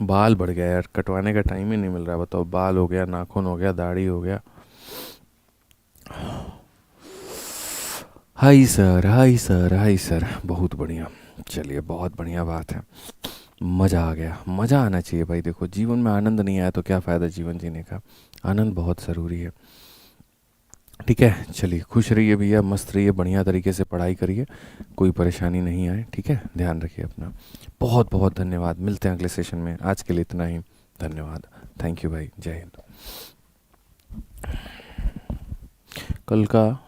बाल बढ़ गया यार, कटवाने का टाइम ही नहीं मिल रहा, बताओ। बाल हो गया, नाखून हो गया, दाढ़ी हो गया। Hi sir, hi sir, hi sir, बहुत बढ़िया। चलिए, बहुत बढ़िया बात है। मज़ा आ गया। मज़ा आना चाहिए भाई। देखो, जीवन में आनंद नहीं आया तो क्या फ़ायदा जीवन जीने का। आनंद बहुत ज़रूरी है। ठीक है, चलिए, खुश रहिए भैया, मस्त रहिए, बढ़िया तरीके से पढ़ाई करिए, कोई परेशानी नहीं आए। ठीक है, ध्यान रखिए अपना। बहुत बहुत धन्यवाद। मिलते हैं अगले सेशन में। आज के लिए इतना ही। धन्यवाद। थैंक यू भाई। जय हिंद। कल का